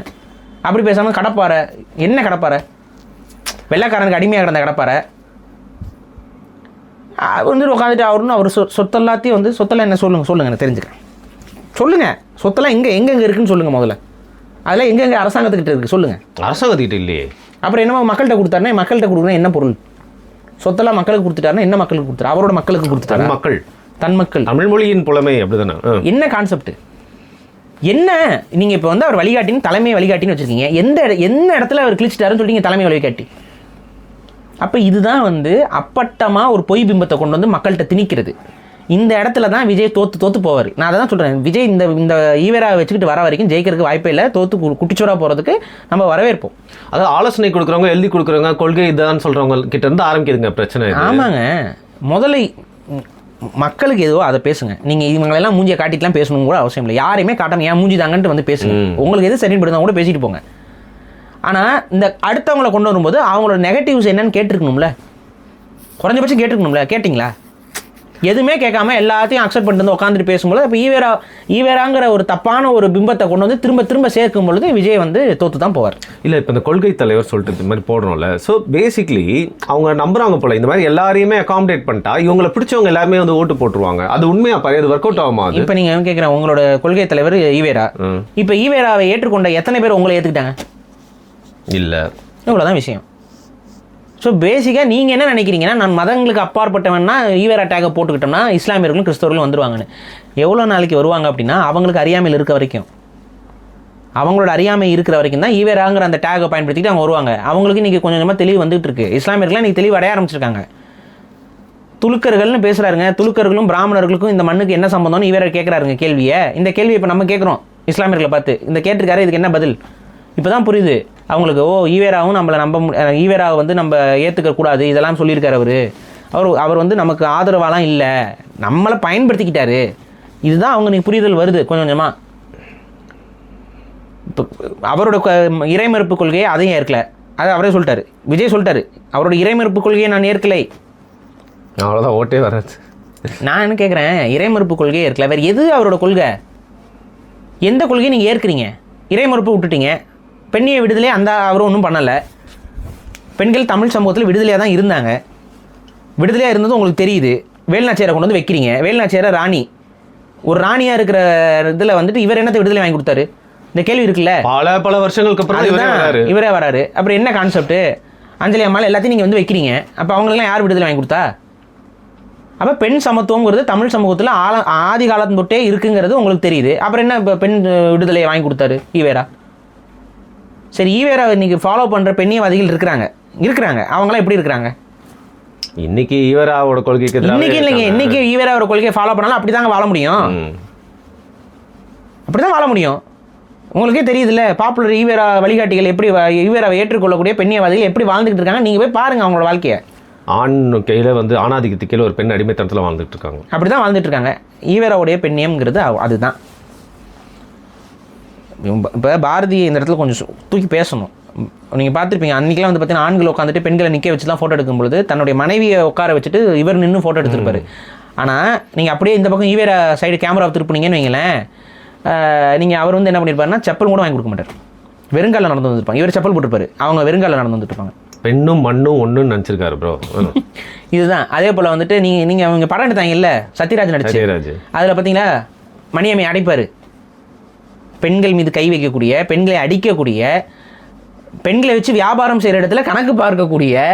அப்படி பேசாமல் கடப்பாறை. என்ன கடப்பாறை? வெள்ளைக்காரனுக்கு அடிமையாக கிடந்த கடப்பாறை. வந்து உட்காந்துட்டு அவர் சொத்தெல்லாத்தையும் வந்து சொத்தெல்லாம் என்ன சொல்லுங்கள் எனக்கு தெரிஞ்சுக்கிறேன். சொல்லுங்கள், சொத்தெல்லாம் எங்கெங்கே இருக்குன்னு சொல்லுங்கள். முதல்ல அதெல்லாம் எங்கெங்கே அரசாங்கத்துக்கிட்ட இருக்குது சொல்லுங்கள். அரசாங்கத்துக்கிட்ட இல்லையே. அப்புறம் என்னமோ மக்கள்கிட்ட கொடுத்தாருன்னா, மக்கள்கிட்ட கொடுக்குறேன் என்ன பொருள்? சொத்தெல்லாம் மக்களுக்கு கொடுத்துட்டாருன்னா என்ன மக்களுக்கு கொடுத்தாரு? அவரோட மக்களுக்கு கொடுத்துட்டாரு. தன் மக்கள். தமிழ் மொழியின் புலமை அப்படிதானே. என்ன கான்செப்ட்? என்ன நீங்கள் இப்போ வந்து அவர் வழிகாட்டின்னு தலைமை வழிகாட்டின்னு வச்சுருக்கீங்க. எந்த இடத்துல அவர் கிழிச்சிட்டாருன்னு சொல்லிங்க தலைமை வழிகாட்டி. அப்போ இதுதான் வந்து அப்பட்டமாக ஒரு பொய் பிம்பத்தை கொண்டு வந்து மக்கள்கிட்ட திணிக்கிறது. இந்த இடத்துல தான் விஜய் தோற்று போவார். நான் அதை தான் சொல்கிறேன். விஜய் இந்த ஈவேராவை வச்சுக்கிட்டு வர வரைக்கும் ஜெயிக்கிறதுக்கு வாய்ப்பே இல்லை. குட்டிச்சோராக போகிறதுக்கு நம்ம வரவேற்போம். அதாவது ஆலோசனை கொடுக்குறவங்க, எழுதி கொடுக்குறவங்க, கொள்கை இதுதான் சொல்கிறவங்க கிட்ட இருந்து ஆரம்பிக்குதுங்க பிரச்சனை. ஆமாங்க. முதல்ல மக்களுக்கு எதுவோ அதை பேசுங்க. நீங்கள் இவங்களெல்லாம் மூஞ்சியை காட்டிட்டுலாம் பேசணும் கூட அவசியம் இல்லை. யாரையுமே காட்டாமல் ஏன் மூஞ்சி தாங்கன்ட்டு வந்து பேசுங்க. உங்களுக்கு எது சரின்னு படுதா கூட பேசிட்டு போங்க. ஆனால் இந்த அடுத்தவங்களை கொண்டு வரும்போது அவங்களோட நெகட்டிவ்ஸ் என்னன்னு கேட்டிருக்கணும்ல. குறைஞ்சபட்சம் கேட்டிருக்கணும்ல. கேட்டிங்களா? எதுவுமே கேட்காம எல்லாத்தையும் அக்செப்ட் பண்ணிட்டு வந்து உட்காந்துட்டு பேசும்போது அப்போ ஈவேராங்கிற ஒரு தப்பான ஒரு பிம்பத்தை கொண்டு வந்து திரும்ப திரும்ப சேர்க்கும் பொழுது விஜய் வந்து தோத்து தான் போவார். இல்லை இப்போ இந்த கொள்கை தலைவர் சொல்லிட்டு இந்த மாதிரி போடுறோம்ல, ஸோ பேசிக்லி அவங்க நம்புறாங்க போல இந்த மாதிரி எல்லாரையுமே அகாமடேட் பண்ணிட்டா இவங்களை பிடிச்சவங்க எல்லாருமே வந்து ஓட்டு போட்டுருவாங்க. அது உண்மையா பாரு, அது ஒர்க் அவுட் ஆகுமா? இப்போ நீங்கள் கேட்குறேன், உங்களோட கொள்கை தலைவர் ஈவேரா, இப்போ ஈவேராவை ஏற்றுக்கொண்ட எத்தனை பேர் உங்களை ஏற்றுக்கிட்டாங்க? இல்லை, இவ்வளோதான் விஷயம். ஸோ பேசிக்காக நீங்கள் என்ன நினைக்கிறீங்கன்னா, நான் மதங்களுக்கு அப்பாற்பட்டவன்னா ஈவேரா டேகை போட்டுக்கிட்டோம்னா இஸ்லாமியர்களும் கிறிஸ்தவர்களும் வந்துருவாங்கன்னு. எவ்வளோ நாளைக்கு வருவாங்க அப்படின்னா அவங்களுக்கு அறியாமையில் இருக்க வரைக்கும், அவங்களோட அறியாமை இருக்கிற வரைக்கும் தான் ஈவேராங்கிற அந்த டேகை பயன்படுத்திட்டு அவங்க வருவாங்க. அவங்களுக்கு இன்றைக்கி கொஞ்சம் கொஞ்சமாக தெளிவு வந்துட்டு இருக்கு. இஸ்லாமியர்கள்லாம் இன்றைக்கி தெளிவு அடைய ஆரம்பிச்சிருக்காங்க. துலுக்கர்கள்னு பேசுகிறாருங்க, துலுக்கர்களும் பிராமணர்களுக்கும் இந்த மண்ணுக்கு என்ன சம்பந்தம்னு ஈவேரா கேட்குறாருங்க கேள்வியை. இந்த கேள்வி இப்போ நம்ம கேட்குறோம் இஸ்லாமியர்களை பார்த்து, இந்த கேட்டிருக்காரு, இதுக்கு என்ன பதில்? இப்போ தான் புரியுது அவங்களுக்கு. ஓ, ஈவேராவும் நம்மளை ஈவேராவை வந்து நம்ம ஏற்றுக்க கூடாது இதெல்லாம் சொல்லியிருக்காரு அவர் வந்து நமக்கு ஆதரவாலாம் இல்லை, நம்மளை பயன்படுத்திக்கிட்டாரு. இதுதான் அவங்களுக்கு புரிதல் வருது கொஞ்சம் கொஞ்சமாக. இப்போ அவரோட இறைமறுப்பு கொள்கையை அதையும் ஏற்கலை, அதை அவரே சொல்லிட்டாரு, விஜய் சொல்லிட்டாரு, அவரோட இறைமறுப்பு கொள்கையை நான் ஏற்கலை. அவ்வளோதான், ஓட்டே வராது. நான் என்ன கேட்குறேன், இறைமறுப்பு கொள்கையை ஏற்கலை, வேறு எது அவரோட கொள்கை? எந்த கொள்கையை நீங்கள் ஏற்கிறீங்க? இறைமறுப்பு விட்டுட்டீங்க, பெண்ணிய விடுதலை அந்த அவர் ஒன்றும் பண்ணலை. பெண்கள் தமிழ் சமூகத்தில் விடுதலையாக தான் இருந்தாங்க. விடுதலையாக இருந்தது உங்களுக்கு தெரியுது. வேலுநாச்சியாரை கொண்டு வந்து வைக்கிறீங்க. வேலுநாச்சியாரை ராணி, ஒரு ராணியாக இருக்கிற இதில் வந்துட்டு இவர் என்னத்தை விடுதலை வாங்கி கொடுத்தாரு? இந்த கேள்வி இருக்குல்ல. பல வருஷங்களுக்கு அப்புறம் இவரே வராரு. அப்புறம் என்ன கான்செப்ட்? அஞ்சலி அம்மாள் எல்லாத்தையும் நீங்கள் வந்து வைக்கிறீங்க. அப்போ அவங்களெல்லாம் யார் விடுதலை வாங்கி கொடுத்தா? அப்போ பெண் சமத்துவங்கிறது தமிழ் சமூகத்தில் ஆதி காலத்து தொட்டே இருக்குங்கிறது உங்களுக்கு தெரியுது. அப்புறம் என்ன இப்போ பெண் விடுதலையை வாங்கி கொடுத்தாரு ஈவேரா? சரி, ஈவேரா இன்னைக்கு ஃபாலோ பண்ணுற பெண்ணியவாதிகள் இருக்கிறாங்க. அவங்களாம் எப்படி இருக்கிறாங்க? இன்னைக்கு ஈவேராவோட கொள்கைக்கு இன்னைக்கு இல்லைங்க, இன்னைக்கு ஈவேராவோட கொள்கையை ஃபாலோ பண்ணாலும் அப்படி தாங்க வாழ முடியும். அப்படி தான் வாழ முடியும். உங்களுக்கே தெரியுதுல்ல, பாப்புலர் ஈவேரா வழிகாட்டிகள் எப்படி ஈவேராவை ஏற்றுக்கொள்ளக்கூடிய பெண்ணியவாதிகள் எப்படி வாழ்ந்துகிட்டு இருக்காங்க. நீங்கள் போய் பாருங்கள் அவங்களோட வாழ்க்கையை. ஆண் கையில் வந்து ஆணாதிக்கத்து கீழே ஒரு பெண் அடிமைத்தனத்தில் வாழ்ந்துட்டு இருக்காங்க. அப்படி தான் வாழ்ந்துட்டு இருக்காங்க. ஈவேராவுடைய பெண்ணியம்ங்கிறது அதுதான். இப்போ பாரதி இந்த இடத்துல கொஞ்சம் தூக்கி பேசணும். நீங்கள் பார்த்துருப்பீங்க, அன்றைக்கெலாம் வந்து பார்த்தீங்கன்னா ஆண்கள் உட்காந்துட்டு பெண்களை நிற்க வச்சு தான் ஃபோட்டோ எடுக்கும்பொழுது தன்னுடைய மனைவியை உட்கார வச்சுட்டு இவர் நின்று ஃபோட்டோ எடுத்துருப்பாரு. ஆனால் நீங்கள் அப்படியே இந்த பக்கம் ஈவேரா சைடு கேமரா திருப்பினீங்கன்னு வைங்களேன், நீங்கள் அவர் வந்து என்ன பண்ணியிருப்பாருன்னா செப்பல் கூட வாங்கி கொடுக்க மாட்டார். வெறுங்காலில் நடந்து வந்துருப்பாங்க. இவர் செப்பல் போட்டுருப்பாரு, அவங்க வெறுங்காலில் நடந்து வந்துட்டுருப்பாங்க. பெண்ணும் மண்ணும் ஒன்றுன்னு நினச்சிருக்காரு ப்ரோ. இதுதான். அதே போல் வந்துட்டு நீங்கள் அவங்க படம் எடுத்தாங்கல்ல, சத்யராஜ் நடிச்சு, அதில் பார்த்தீங்களா மணியம்மை அடைப்பார். பெண்கள் மீது கை வைக்கக்கூடிய, பெண்களை அடிக்கக்கூடிய, பெண்களை வச்சு வியாபாரம் செய்கிற இடத்துல கணக்கு பார்க்கக்கூடிய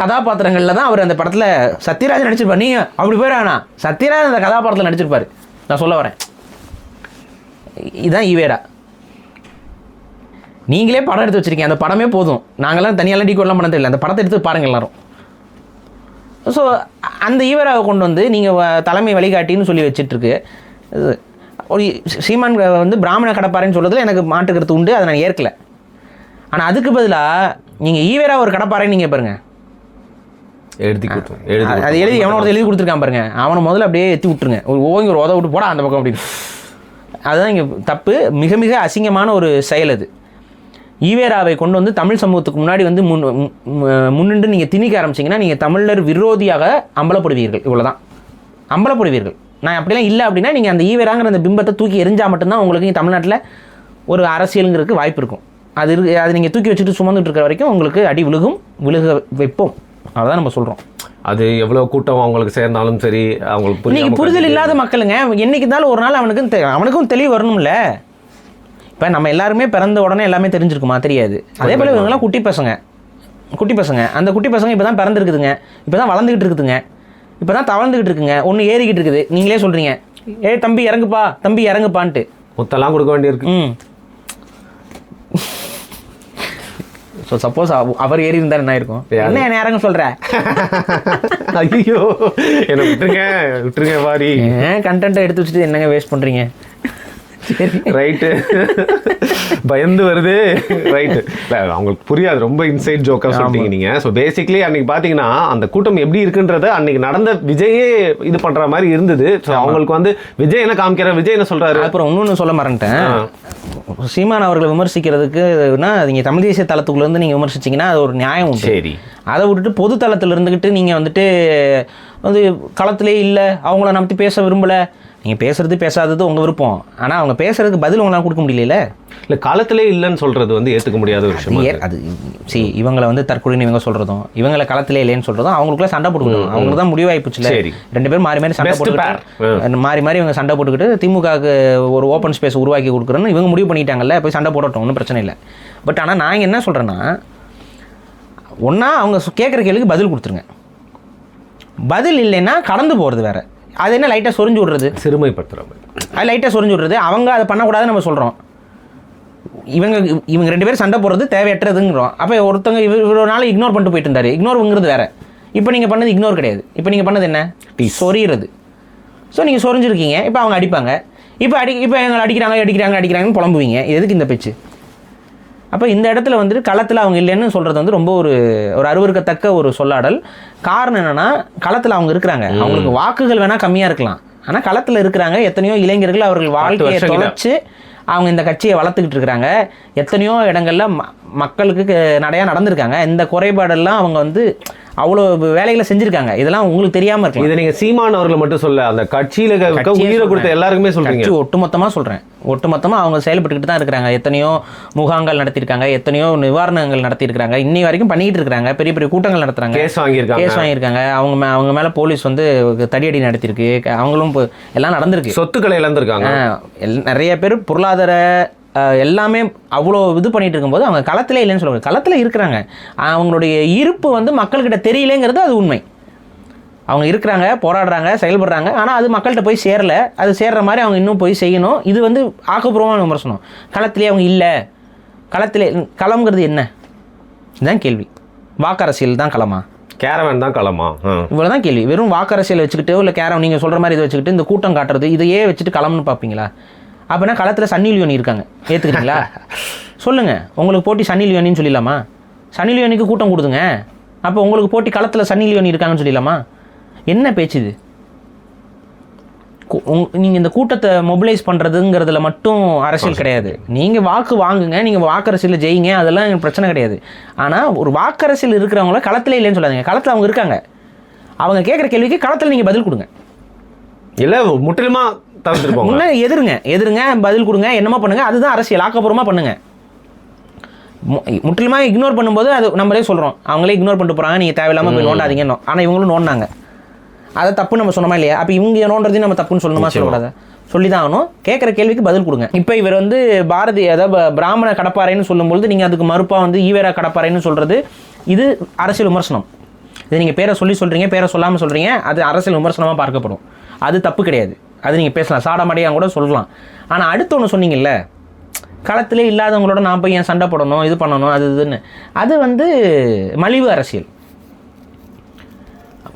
கதாபாத்திரங்களில் தான் அவர் அந்த படத்தில் சத்யராஜ் நடிச்சிருப்பார். நீங்கள் அப்படி போயிட வேணாம், சத்யராஜ் அந்த கதாபாத்திரத்தில் நடிச்சிருப்பார். நான் சொல்ல வரேன், இதுதான் ஈவேரா. நீங்களே படம் எடுத்து வச்சுருக்கீங்க, அந்த படமே போதும். நாங்களாம் தனியாலாம் டீகோட்லாம் பண்ண தெரியல, அந்த படத்தை எடுத்து பாருங்கள் எல்லாரும். ஸோ அந்த ஈவேராவை கொண்டு வந்து நீங்கள் தலைமை வழிகாட்டின்னு சொல்லி வச்சிட்ருக்கு. ஒரு சீமான் வந்து பிராமண கடப்பாறைன்னு சொல்கிறதுல எனக்கு மாட்டு கருத்து உண்டு, அதை நான் ஏற்கலை. ஆனால் அதுக்கு பதிலாக நீங்கள் ஈவேரா ஒரு கடப்பாறைன்னு நீங்கள் பாருங்கள், அது எழுதி எவனோட எழுதி கொடுத்துருக்கான் பாருங்க, அவனை முதல்ல அப்படியே எத்தி விட்டுருங்க. ஒரு ஓங்கி ஒரு உத விட்டு போடா அந்த பக்கம் அப்படின்னு. அதுதான் இங்கே தப்பு. மிக மிக அசிங்கமான ஒரு செயல் அது. ஈவேராவை கொண்டு வந்து தமிழ் சமூகத்துக்கு முன்னாடி வந்து முன்னின்று நீங்கள் திணிக்க ஆரம்பிச்சிங்கன்னா நீங்கள் தமிழர் விரோதியாக அம்பலப்படுவீர்கள். இவ்வளோதான், அம்பலப்படுவீர்கள். நான் அப்படிலாம் இல்லை அப்படின்னா நீங்கள் அந்த ஈவேராங்கிற அந்த பிம்பத்தை தூக்கி எரிஞ்சால் மட்டும்தான் உங்களுக்கு தமிழ்நாட்டில் ஒரு அரசியலுங்கிறதுக்கு வாய்ப்பு இருக்கும். அது நீங்கள் தூக்கி வச்சுட்டு சுமந்துட்டு இருக்கிற வரைக்கும் உங்களுக்கு அடி விழுக வைப்போம். அதான் நம்ம சொல்கிறோம். அது எவ்வளோ கூட்டம் அவங்களுக்கு சேர்ந்தாலும் சரி, அவங்களுக்கு இன்னைக்கு புரிதல் இல்லாத மக்களுங்க என்னைக்கு இருந்தாலும் ஒரு நாள் அவனுக்கும் தெளிவு வரணும்ல. இப்போ நம்ம எல்லாருமே பிறந்த உடனே எல்லாமே தெரிஞ்சிருக்குமா? தெரியாது. அதே போல் இவங்கெல்லாம் குட்டி பசங்க. அந்த குட்டி பசங்க இப்போ தான் பிறந்திருக்குதுங்க, இப்போ தான் வளர்ந்துக்கிட்டு இருக்குதுங்க, இப்போ தான் தவழ்ந்துக்கிட்டு இருக்குங்க, ஒன்று ஏறிக்கிட்டு இருக்குது. நீங்களே சொல்கிறீங்க, தம்பி இறங்குப்பான்ட்டு முத்தெல்லாம் கொடுக்க வேண்டியிருக்கு. ஸோ சப்போஸ் அவர் ஏறி இருந்தால் என்ன இருக்கும்? என்ன இறங்க சொல்கிற? ஐயோ என்ன விட்டுருங்க வாரி. கண்டென்ட்டை எடுத்து வச்சுட்டு என்னங்க வேஸ்ட் பண்ணுறீங்க? ரைட்டு, பயந்து வருது. ரைட்டு, இல்லை அவங்களுக்கு புரியாது, ரொம்ப இன்சைட் ஜோக்காக சொல்லிட்டீங்க நீங்கள். ஸோ பேசிக்லி அன்றைக்கி பார்த்தீங்கன்னா அந்த கூட்டம் எப்படி இருக்குன்றத அன்றைக்கி நடந்த விஜயே இது பண்ணுற மாதிரி இருந்தது. ஸோ அவங்களுக்கு வந்து விஜய் என்ன காமிக்கிற, விஜய் என்ன சொல்கிறாரு. அப்புறம் இன்னொன்று சொல்ல மறந்துட்டேன். சீமான் அவர்களை விமர்சிக்கிறதுக்குன்னா நீங்கள் தமிழ் தேசிய தளத்துக்குள்ளேருந்து நீங்கள் விமர்சிச்சிங்கன்னா அது ஒரு நியாயம் உண்டு. சரி, அதை விட்டுட்டு பொது தளத்தில் இருந்துக்கிட்டு நீங்கள் வந்துட்டு வந்து களத்திலே இல்லை, அவங்கள நம்பி பேச விரும்பலை, நீங்கள் பேசுறது பேசாதது உங்கள் விருப்பம், ஆனால் அவங்க பேசுறதுக்கு பதில் உங்களால் கொடுக்க முடியல. இல்லை களத்திலே இல்லைன்னு சொல்கிறது வந்து ஏற்றுக்க முடியாத ஒரு விஷயம். அது இவங்களை வந்து தற்கொலைன்னு இவங்க சொல்கிறதும், இவங்களை களத்திலே இல்லைன்னு சொல்கிறதும் அவங்களுக்குள்ள சண்டை போட்டுக்கணும். அவங்களுக்கு தான் முடிவாயிப்போச்சுல. ரெண்டு பேரும் மாறி மாறி சண்டை போட்டுக்கிட்டு மாறி இவங்க சண்டை போட்டுக்கிட்டு திமுகவுக்கு ஒரு ஓப்பன் ஸ்பேஸ் உருவாக்கி கொடுக்குறேன்னு இவங்க முடிவு பண்ணிட்டாங்கல்ல, போய் சண்டை போடட்டும், ஒன்றும் பிரச்சனை இல்லை. பட் ஆனால் நான் என்ன சொல்கிறேன்னா, ஒன்றா அவங்க கேட்குற கேள்விக்கு பதில் கொடுத்துருங்க. பதில் இல்லைன்னா கடந்து போகிறது வேறு. அது என்ன லைட்டாக சொரிஞ்சு விட்றது, சிறுமைப்படுத்துகிற மாதிரி அது லைட்டாக சொரிஞ்சு விட்றது. அவங்க அதை பண்ணக்கூடாதுன்னு நம்ம சொல்கிறோம். இவங்க ரெண்டு பேரும் சண்டை போடுறது தேவையற்றதுங்கிறோம். அப்போ ஒருத்தவங்க இவ்வளோ நாள் இக்னோர் பண்ணிட்டு போயிட்டு இருந்தார். இக்னோருங்கிறது வேறு. இப்போ நீங்கள் பண்ணது இக்னோர் கிடையாது. இப்போ நீங்கள் பண்ணது என்ன, சொறிகிறது. ஸோ நீங்கள் சொரிஞ்சிருக்கீங்க. இப்போ அவங்க அடிப்பாங்க. இப்போ எங்களை அடிக்கிறாங்கன்னு புலம்புவீங்க. எதுக்கு இந்த பேச்சு? அப்போ இந்த இடத்துல வந்துட்டு களத்தில் அவங்க இல்லைன்னு சொல்கிறது வந்து ரொம்ப ஒரு அருவருக்கத்தக்க ஒரு சொல்லாடல். காரணம் என்னென்னா, களத்தில் அவங்க இருக்கிறாங்க. அவங்களுக்கு வாக்குகள் வேணால் கம்மியாக இருக்கலாம், ஆனால் களத்தில் இருக்கிறாங்க. எத்தனையோ இளைஞர்கள் அவர்கள் வாழ்க்கையை தொலைச்சு அவங்க இந்த கட்சியை வளர்த்துக்கிட்டு இருக்கிறாங்க. எத்தனையோ இடங்களில் மக்களுக்கு நிறையா நடந்திருக்காங்க. இந்த குறைபாடெல்லாம் அவங்க வந்து அவ்வளோ வேலைகளை செஞ்சுருக்காங்க. இதெல்லாம் உங்களுக்கு தெரியாமல் இருக்கு. இதை நீங்கள் சீமான் அவர்களை மட்டும் சொல்ல, அந்த கட்சியில் உயிரை கொடுத்த எல்லாருக்குமே சொல்கிறீங்க. ஒட்டுமொத்தமாக சொல்கிறேன். ஒட்டுமொத்தமாக அவங்க செயல்பட்டுக்கிட்டு தான் இருக்கிறாங்க. எத்தனையோ முகாம்கள் நடத்தியிருக்காங்க, எத்தனையோ நிவாரணங்கள் நடத்தியிருக்காங்க, இன்னி வரைக்கும் பண்ணிக்கிட்டு இருக்கிறாங்க. பெரிய பெரிய கூட்டங்கள் நடத்துகிறாங்க, கேஸ் வாங்கியிருக்காங்க. அவங்க மேலே போலீஸ் வந்து தடியடி நடத்தியிருக்கு. அவங்களும் எல்லாம் நடந்திருக்கு. சொத்துக்களை இழந்திருக்காங்க. நிறைய பேர் பொருளாதார எல்லாமே அவ்வளோ இது பண்ணிகிட்டு இருக்கும்போது அவங்க களத்திலே இல்லைன்னு சொல்லுவாங்க. களத்தில் இருக்கிறாங்க. அவங்களுடைய இருப்பு வந்து மக்கள்கிட்ட தெரியலேங்கிறது அது உண்மை. அவங்க இருக்கிறாங்க, போராடுறாங்க, செயல்படுறாங்க, ஆனால் அது மக்கள்கிட்ட போய் சேரலை. அது சேர்ற மாதிரி அவங்க இன்னும் போய் செய்யணும். இது வந்து ஆக்கப்பூர்வமான விமர்சனம். களத்திலே அவங்க இல்லை. களத்திலே களம்ங்கிறது என்ன இதுதான் கேள்வி. வாக்கரசியல் தான் களமா, கேரவன் தான் களமா? இவ்வளோ தான் கேள்வி. வெறும் வாக்கரசியல் வச்சுக்கிட்டு இல்லை கேரவன் நீங்கள் சொல்கிற மாதிரி இதை வச்சுக்கிட்டு இந்த கூட்டம் காட்டுறது இதையே வச்சுட்டு களம்னு பார்ப்பீங்களா? அப்படின்னா களத்தில் சன்னி லியோனி இருக்காங்க, ஏற்றுக்கிறீங்களா? சொல்லுங்கள். உங்களுக்கு போட்டி சன்னி லியோனின்னு சொல்லிடலாமா? சன்னி லியோனிக்கு கூட்டம் கொடுத்துங்க. அப்போ உங்களுக்கு போட்டி களத்தில் சன்னி லியோனி இருக்காங்கன்னு சொல்லிடலாமா? என்ன பேச்சு இது? நீங்கள் இந்த கூட்டத்தை மொபிலைஸ் பண்ணுறதுங்கிறதுல மட்டும் அரசியல் கிடையாது. நீங்கள் வாக்கு வாங்குங்க, நீங்கள் வாக்கரசியலில் ஜெயிங்க, அதெல்லாம் எனக்கு பிரச்சனை கிடையாது. ஆனால் ஒரு வாக்கரசியல் இருக்கிறவங்கள களத்திலே இல்லைன்னு சொல்லாதீங்க. களத்தில் அவங்க இருக்காங்க. அவங்க கேட்குற கேள்விக்கு களத்தில் நீங்கள் பதில் கொடுங்க. இல்லை முற்றிலுமா முன்னே எதிருங்க, பதில் கொடுங்க, என்னமோ பண்ணுங்க. அதுதான் அரசியல். ஆக்கப்பூர்வமாக பண்ணுங்க. முற்றிலுமாக இக்னோர் பண்ணும்போது அது நம்மளே சொல்கிறோம், அவங்களே இக்னோர் பண்ணிட்டு போகிறாங்க, நீங்கள் தேவையில்லாமல் போய் நோண்டாதீங்கன்னு. ஆனால் இவங்களும் நோண்டாங்க. அதை தப்பு நம்ம சொன்னோமா இல்லையா? அப்போ இவங்க நோண்டுறதையும் நம்ம தப்புன்னு சொல்லணுமா? சொல்லக்கூடாது. சொல்லி தான் ஆகணும். கேட்குற கேள்விக்கு பதில் கொடுங்க. இப்போ இவர் வந்து அதாவது பிராமண கடப்பாறைன்னு சொல்லும்பொழுது நீங்கள் அதுக்கு மறுப்பாக வந்து ஈவேரா கடப்பாறைன்னு சொல்கிறது இது அரசியல் விமர்சனம். இது நீங்கள் பேரை சொல்கிறீங்க, பேரை சொல்லாமல் சொல்கிறீங்க, அது அரசியல் விமர்சனமாக பார்க்கப்படும். அது தப்பு கிடையாது. அது நீங்கள் பேசலாம், சாடமடையாக கூட சொல்லலாம். ஆனால் அடுத்து ஒன்று சொன்னீங்கல்ல, களத்திலே இல்லாதவங்களோட நான் போய் ஏன் சண்டை போடணும், இது பண்ணணும், அது இதுன்னு, அது வந்து மலிவு அரசியல்.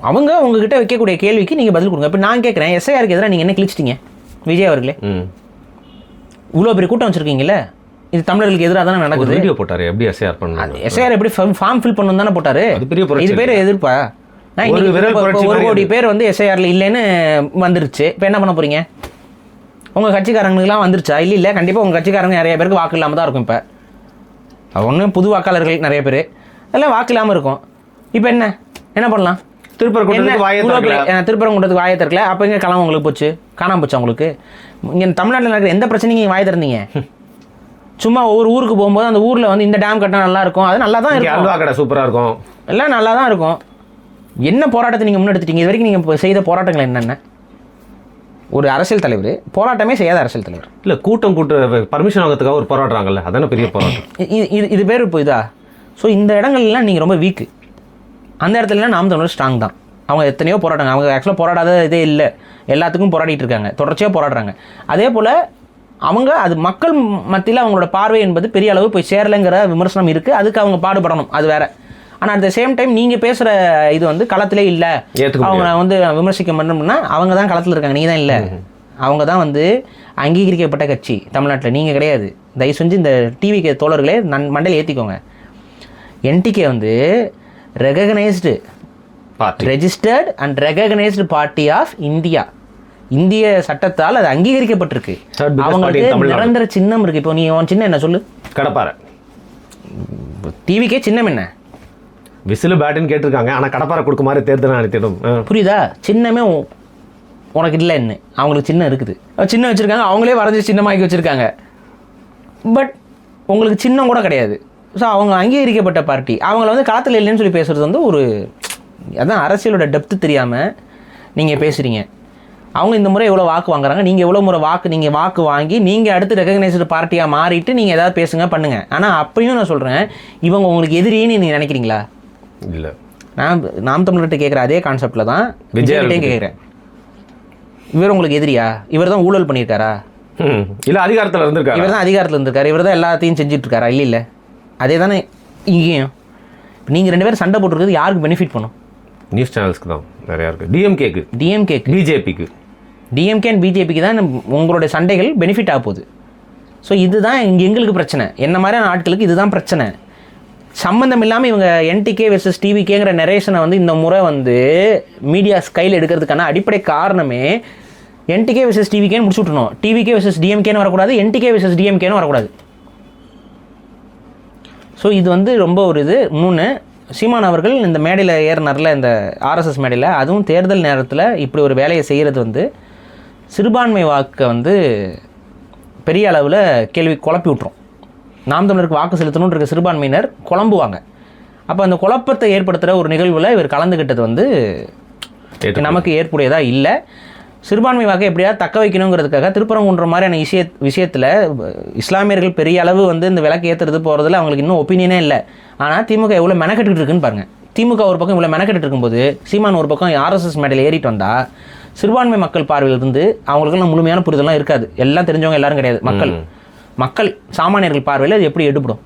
அவங்க உங்ககிட்ட வைக்கக்கூடிய கேள்விக்கு நீங்கள் பதில் கொடுங்க. இப்போ நான் கேட்குறேன், எஸ்ஐஆருக்கு எதிராக நீங்கள் என்ன கிழிச்சிட்டீங்க விஜய் அவர்களே? இவ்வளோ பெரிய கூட்டம் வச்சுருக்கீங்களே, இது தமிழர்களுக்கு எதிராக தானே நடக்குது. வீடியோ போட்டார், எப்படி எஸ்ஐஆர் பண்ணாரு? எஸ்ஐஆர் எப்படி ஃபார்ம் ஃபில் பண்ணணும் தானே போட்டார். இது பேர் எதிர்ப்பா? ஒரு கோடி பேர் வந்து எஸ்ஐஆரில் இல்லைன்னு வந்துருச்சு. இப்போ என்ன பண்ண போகிறீங்க? உங்கள் கட்சிக்காரங்களுக்குலாம் வந்துருச்சா? இல்லை, கண்டிப்பாக உங்கள் கட்சிக்காரங்க நிறைய பேருக்கு வாக்கு இல்லாமல் தான் இருக்கும். இப்போ ஒன்று புது வாக்காளர்கள் நிறைய பேர் எல்லாம் வாக்கு இல்லாமல் இருக்கும். இப்போ என்ன பண்ணலாம்? திருப்பரங்குன்றத்துக்கு வாயை திறக்கல. அப்போ எங்கே களம் உங்களுக்கு போச்சு? காணாமல் போச்சு உங்களுக்கு? இங்கே தமிழ்நாட்டில் நடக்கிற எந்த பிரச்சனையும் நீங்கள் வாயை திறந்தீங்க? சும்மா ஒவ்வொரு ஊருக்கு போகும்போது அந்த ஊரில் வந்து இந்த டேம் கட்டினா நல்லா இருக்கும், அது நல்லா தான் இருக்கும், அல்வா கடை சூப்பராக இருக்கும், எல்லாம் நல்லா தான் இருக்கும். என்ன போராட்டத்தை நீங்கள் முன்னெடுத்துட்டீங்க? இது வரைக்கும் நீங்கள் செய்த போராட்டங்கள் என்னென்ன? ஒரு அரசியல் தலைவர் போராட்டமே செய்யாத அரசியல் தலைவர். இல்லை கூட்டம் பர்மிஷன் வாங்கிறதுக்காக ஒரு போராடுறாங்கல்ல, அதான பெரிய போராட்டம். இது பேர் இப்போ இதா? ஸோ இந்த இடங்கள்லாம் நீங்கள் ரொம்ப வீக்கு. அந்த இடத்துலலாம் நாம் தமிழர் ஸ்ட்ராங் தான். அவங்க எத்தனையோ போராட்டாங்க. அவங்க ஆக்சுவலாக போராடாத இதே இல்லை, எல்லாத்துக்கும் போராடிட்டு இருக்காங்க, தொடர்ச்சியாக போராடுறாங்க. அதே போல் அவங்க அது மக்கள் மத்தியில் அவங்களோட பார்வை என்பது பெரிய அளவு போய் சேரலைங்கிற விமர்சனம் இருக்குது. அதுக்கு அவங்க பாடுபடணும், அது வேறு. ஆனால் அட் த சேம் டைம் நீங்கள் பேசுகிற இது வந்து களத்திலே இல்லை, அவங்க வந்து விமர்சிக்க பண்ணணும்னா அவங்க தான் களத்தில் இருக்காங்க, நீங்கள் தான் இல்லை. அவங்க தான் வந்து அங்கீகரிக்கப்பட்ட கட்சி தமிழ்நாட்டில், நீங்கள் கிடையாது. தயவு செஞ்சு இந்த டிவிக்கு தோழர்களே மண்டையில் ஏற்றிக்கோங்க. என்டிகே வந்து recognised, registered and recognised party of India. இந்திய சட்டத்தால் அது அங்கீகரிக்கப்பட்டிருக்கு. Third biggest party in அவங்களுக்கு Tamil Nadu. நிரந்தர சின்னம் இருக்கு. இப்போ நீ உன் சின்னம் என்ன சொல்லு? கடப்பாரை. டிவிக்கே சின்னம் என்ன? விசிலு பேட்டுன்னு கேட்டிருக்காங்க, ஆனால் கடப்பாரை கொடுக்க மாதிரி தேர்தல் நடத்திடும். புரியுதா? சின்னமே உனக்கு இல்லைன்னு, அவங்களுக்கு சின்னம் இருக்குது, சின்னம் வச்சுருக்காங்க, அவங்களே வரைஞ்சி சின்னமாக்கி வச்சுருக்காங்க. பட் உங்களுக்கு சின்னம் கூட கிடையாது. ஸோ அவங்க அங்கீகரிக்கப்பட்ட பார்ட்டி, அவங்கள வந்து களத்தில் இல்லைன்னு சொல்லி பேசுகிறது வந்து ஒரு, அதான் அரசியலோட டெப்த்து தெரியாமல் நீங்கள் பேசுகிறீங்க. அவங்க இந்த முறை எவ்வளோ வாக்கு வாங்குறாங்க, நீங்கள் எவ்வளோ முறை நீங்கள் வாக்கு வாங்கி நீங்கள் அடுத்து ரெகக்னைஸ்டு பார்ட்டியாக மாறிட்டு நீங்கள் ஏதாவது பேசுங்க பண்ணுங்கள். ஆனால் அப்பயும் நான் சொல்கிறேன், இவங்க உங்களுக்கு எதிரின்னு நீங்கள் நினைக்கிறீங்களா? இல்லை, நாம் தமிழர்கிட்ட கேட்குற அதே கான்செப்டில் தான் விஜய்கிட்டையும் கேட்குறேன். இவர் உங்களுக்கு எதிரியா? இவர் தான் ஊழல் பண்ணியிருக்காரா? இல்லை அதிகாரத்தில் இருந்திருக்காரு. இவர் தான் அதிகாரத்தில் இருந்திருக்காரு, இவர் தான் எல்லாத்தையும் செஞ்சுட்டு இருக்காரா? இல்லை அதே தானே இங்கேயும். நீங்கள் 2 பேரும் சண்டை போட்டுருக்கிறது யாருக்கு பெனிஃபிட் பண்ணும்? நியூஸ் சேனல்ஸ்க்கு தான் நிறையா இருக்குது. டிஎம்கேக்கு பிஜேபிக்கு, டிஎம்கே அண்ட் பிஜேபிக்கு தான் உங்களுடைய சண்டைகள் பெனிஃபிட் ஆக போகுது. ஸோ இதுதான் எங்களுக்கு பிரச்சனை. என்ன மாதிரியான ஆட்களுக்கு இதுதான் பிரச்சனை. சம்மந்தம் இல்லாமல் இவங்க என்டிகே வெர்சஸ் டிவிகேங்கிற நரேஷனை வந்து இந்த முறை வந்து மீடியாஸ் கையில் எடுக்கிறதுக்கான அடிப்படை காரணமே என்டிகே வெர்சஸ் டிவிகேன்னு முடிச்சு விட்டணும். டிவிகே வெர்சஸ் டிஎம்கேன்னு வரக்கூடாது, என்டிகே வெர்சஸ் டிஎம்கேன்னு வரக்கூடாது. ஸோ இது வந்து ரொம்ப ஒரு இது. இன்னொன்று, சீமான் அவர்கள் இந்த மேடையில் ஏறினார்ல, இந்த ஆர்எஸ்எஸ் மேடையில், அதுவும் தேர்தல் நேரத்தில் இப்படி ஒரு வேலையை செய்கிறது வந்து சிறுபான்மை வாக்கை வந்து பெரிய அளவில் குழப்பி விட்டுரும். நாம் தமிழருக்கு வாக்கு செலுத்தணும்னு இருக்க சிறுபான்மையினர் குழம்புவாங்க. அப்போ அந்த குழப்பத்தை ஏற்படுத்துகிற ஒரு நிகழ்வில் இவர் கலந்துக்கிட்டது வந்து நமக்கு ஏற்புடையதாக இல்லை. சிறுபான்மை வாக்கை எப்படியாவது தக்க வைக்கணுங்கிறதுக்காக திருப்பரங்குன்றம் மாதிரியான விஷயத்தில் இஸ்லாமியர்கள் பெரிய அளவு வந்து இந்த விளக்கு ஏற்றுறது போகிறதுல அவங்களுக்கு இன்னும் ஒப்பீனியனே இல்லை. ஆனால் திமுக எவ்வளோ மெனக்கெட்டு இருக்குன்னு பாருங்கள். திமுக ஒரு பக்கம் இவ்வளோ மெனக்கெட்டு இருக்கும்போது சீமான் ஒரு பக்கம் ஆர்எஸ்எஸ் மேடையில் ஏறிட்டு வந்தால் சிறுபான்மை மக்கள் பார்வையிலிருந்து அவங்களுக்குலாம் முழுமையான புரிதலாம் இருக்காது. எல்லாம் தெரிஞ்சவங்க எல்லாரும் கிடையாது. மக்கள் சாமானியர்கள் பார்வையில் அது எப்படி எடுபடும்?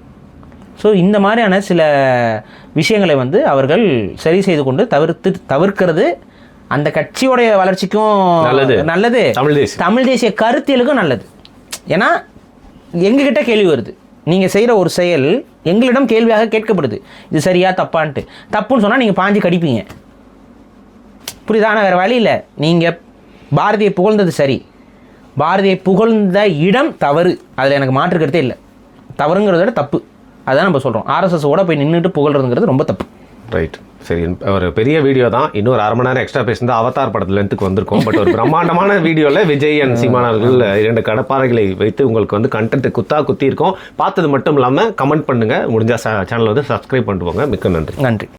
ஸோ இந்த மாதிரியான சில விஷயங்களை வந்து அவர்கள் சரி செய்து கொண்டு தவிர்க்கிறது அந்த கட்சியோடைய வளர்ச்சிக்கும் நல்லது, தமிழ் தேசிய கருத்தியலுக்கும் நல்லது. ஏன்னா எங்ககிட்ட கேள்வி வருது, நீங்கள் செய்கிற ஒரு செயல் எங்களிடம் கேள்வியாக கேட்கப்படுது, இது சரியா தப்பான்ட்டு. தப்புன்னு சொன்னால் நீங்கள் பாஞ்சு கடிப்பீங்க, புரியுதா? ஆனால் வேறு வழி இல்லை. நீங்கள் பாரதியை புகழ்ந்தது சரி, பாரதியை புகழ்ந்த இடம் தவறு, அதில் எனக்கு மாற்று கருத்தே இல்லை. தவறுங்கிறத விட தப்பு, அதுதான் நம்ம சொல்கிறோம். ஆர்எஸ்எஸோட போய் நின்றுட்டு புகழ்றதுங்கிறது ரொம்ப தப்பு. ரைட், சரி. ஒரு பெரிய வீடியோ தான், இன்னொரு 1/2 மணி நேரம் எக்ஸ்ட்ரா பேசியிருந்தா அவதார் படத்துல லென்த்துக்கு வந்திருக்கும். பட் ஒரு பிரம்மாண்டமான வீடியோவில் விஜய் அண்ட் சீமான் அவர்கள் 2 கடப்பாறைகளை வைத்து உங்களுக்கு வந்து கண்டென்ட் குத்தி இருக்கோம். பார்த்தது மட்டும் இல்லாமல் கமெண்ட் பண்ணுங்கள், முடிஞ்சா சேனலை வந்து சப்ஸ்கிரைப் பண்ணிட்டு போங்க. மிக்க நன்றி.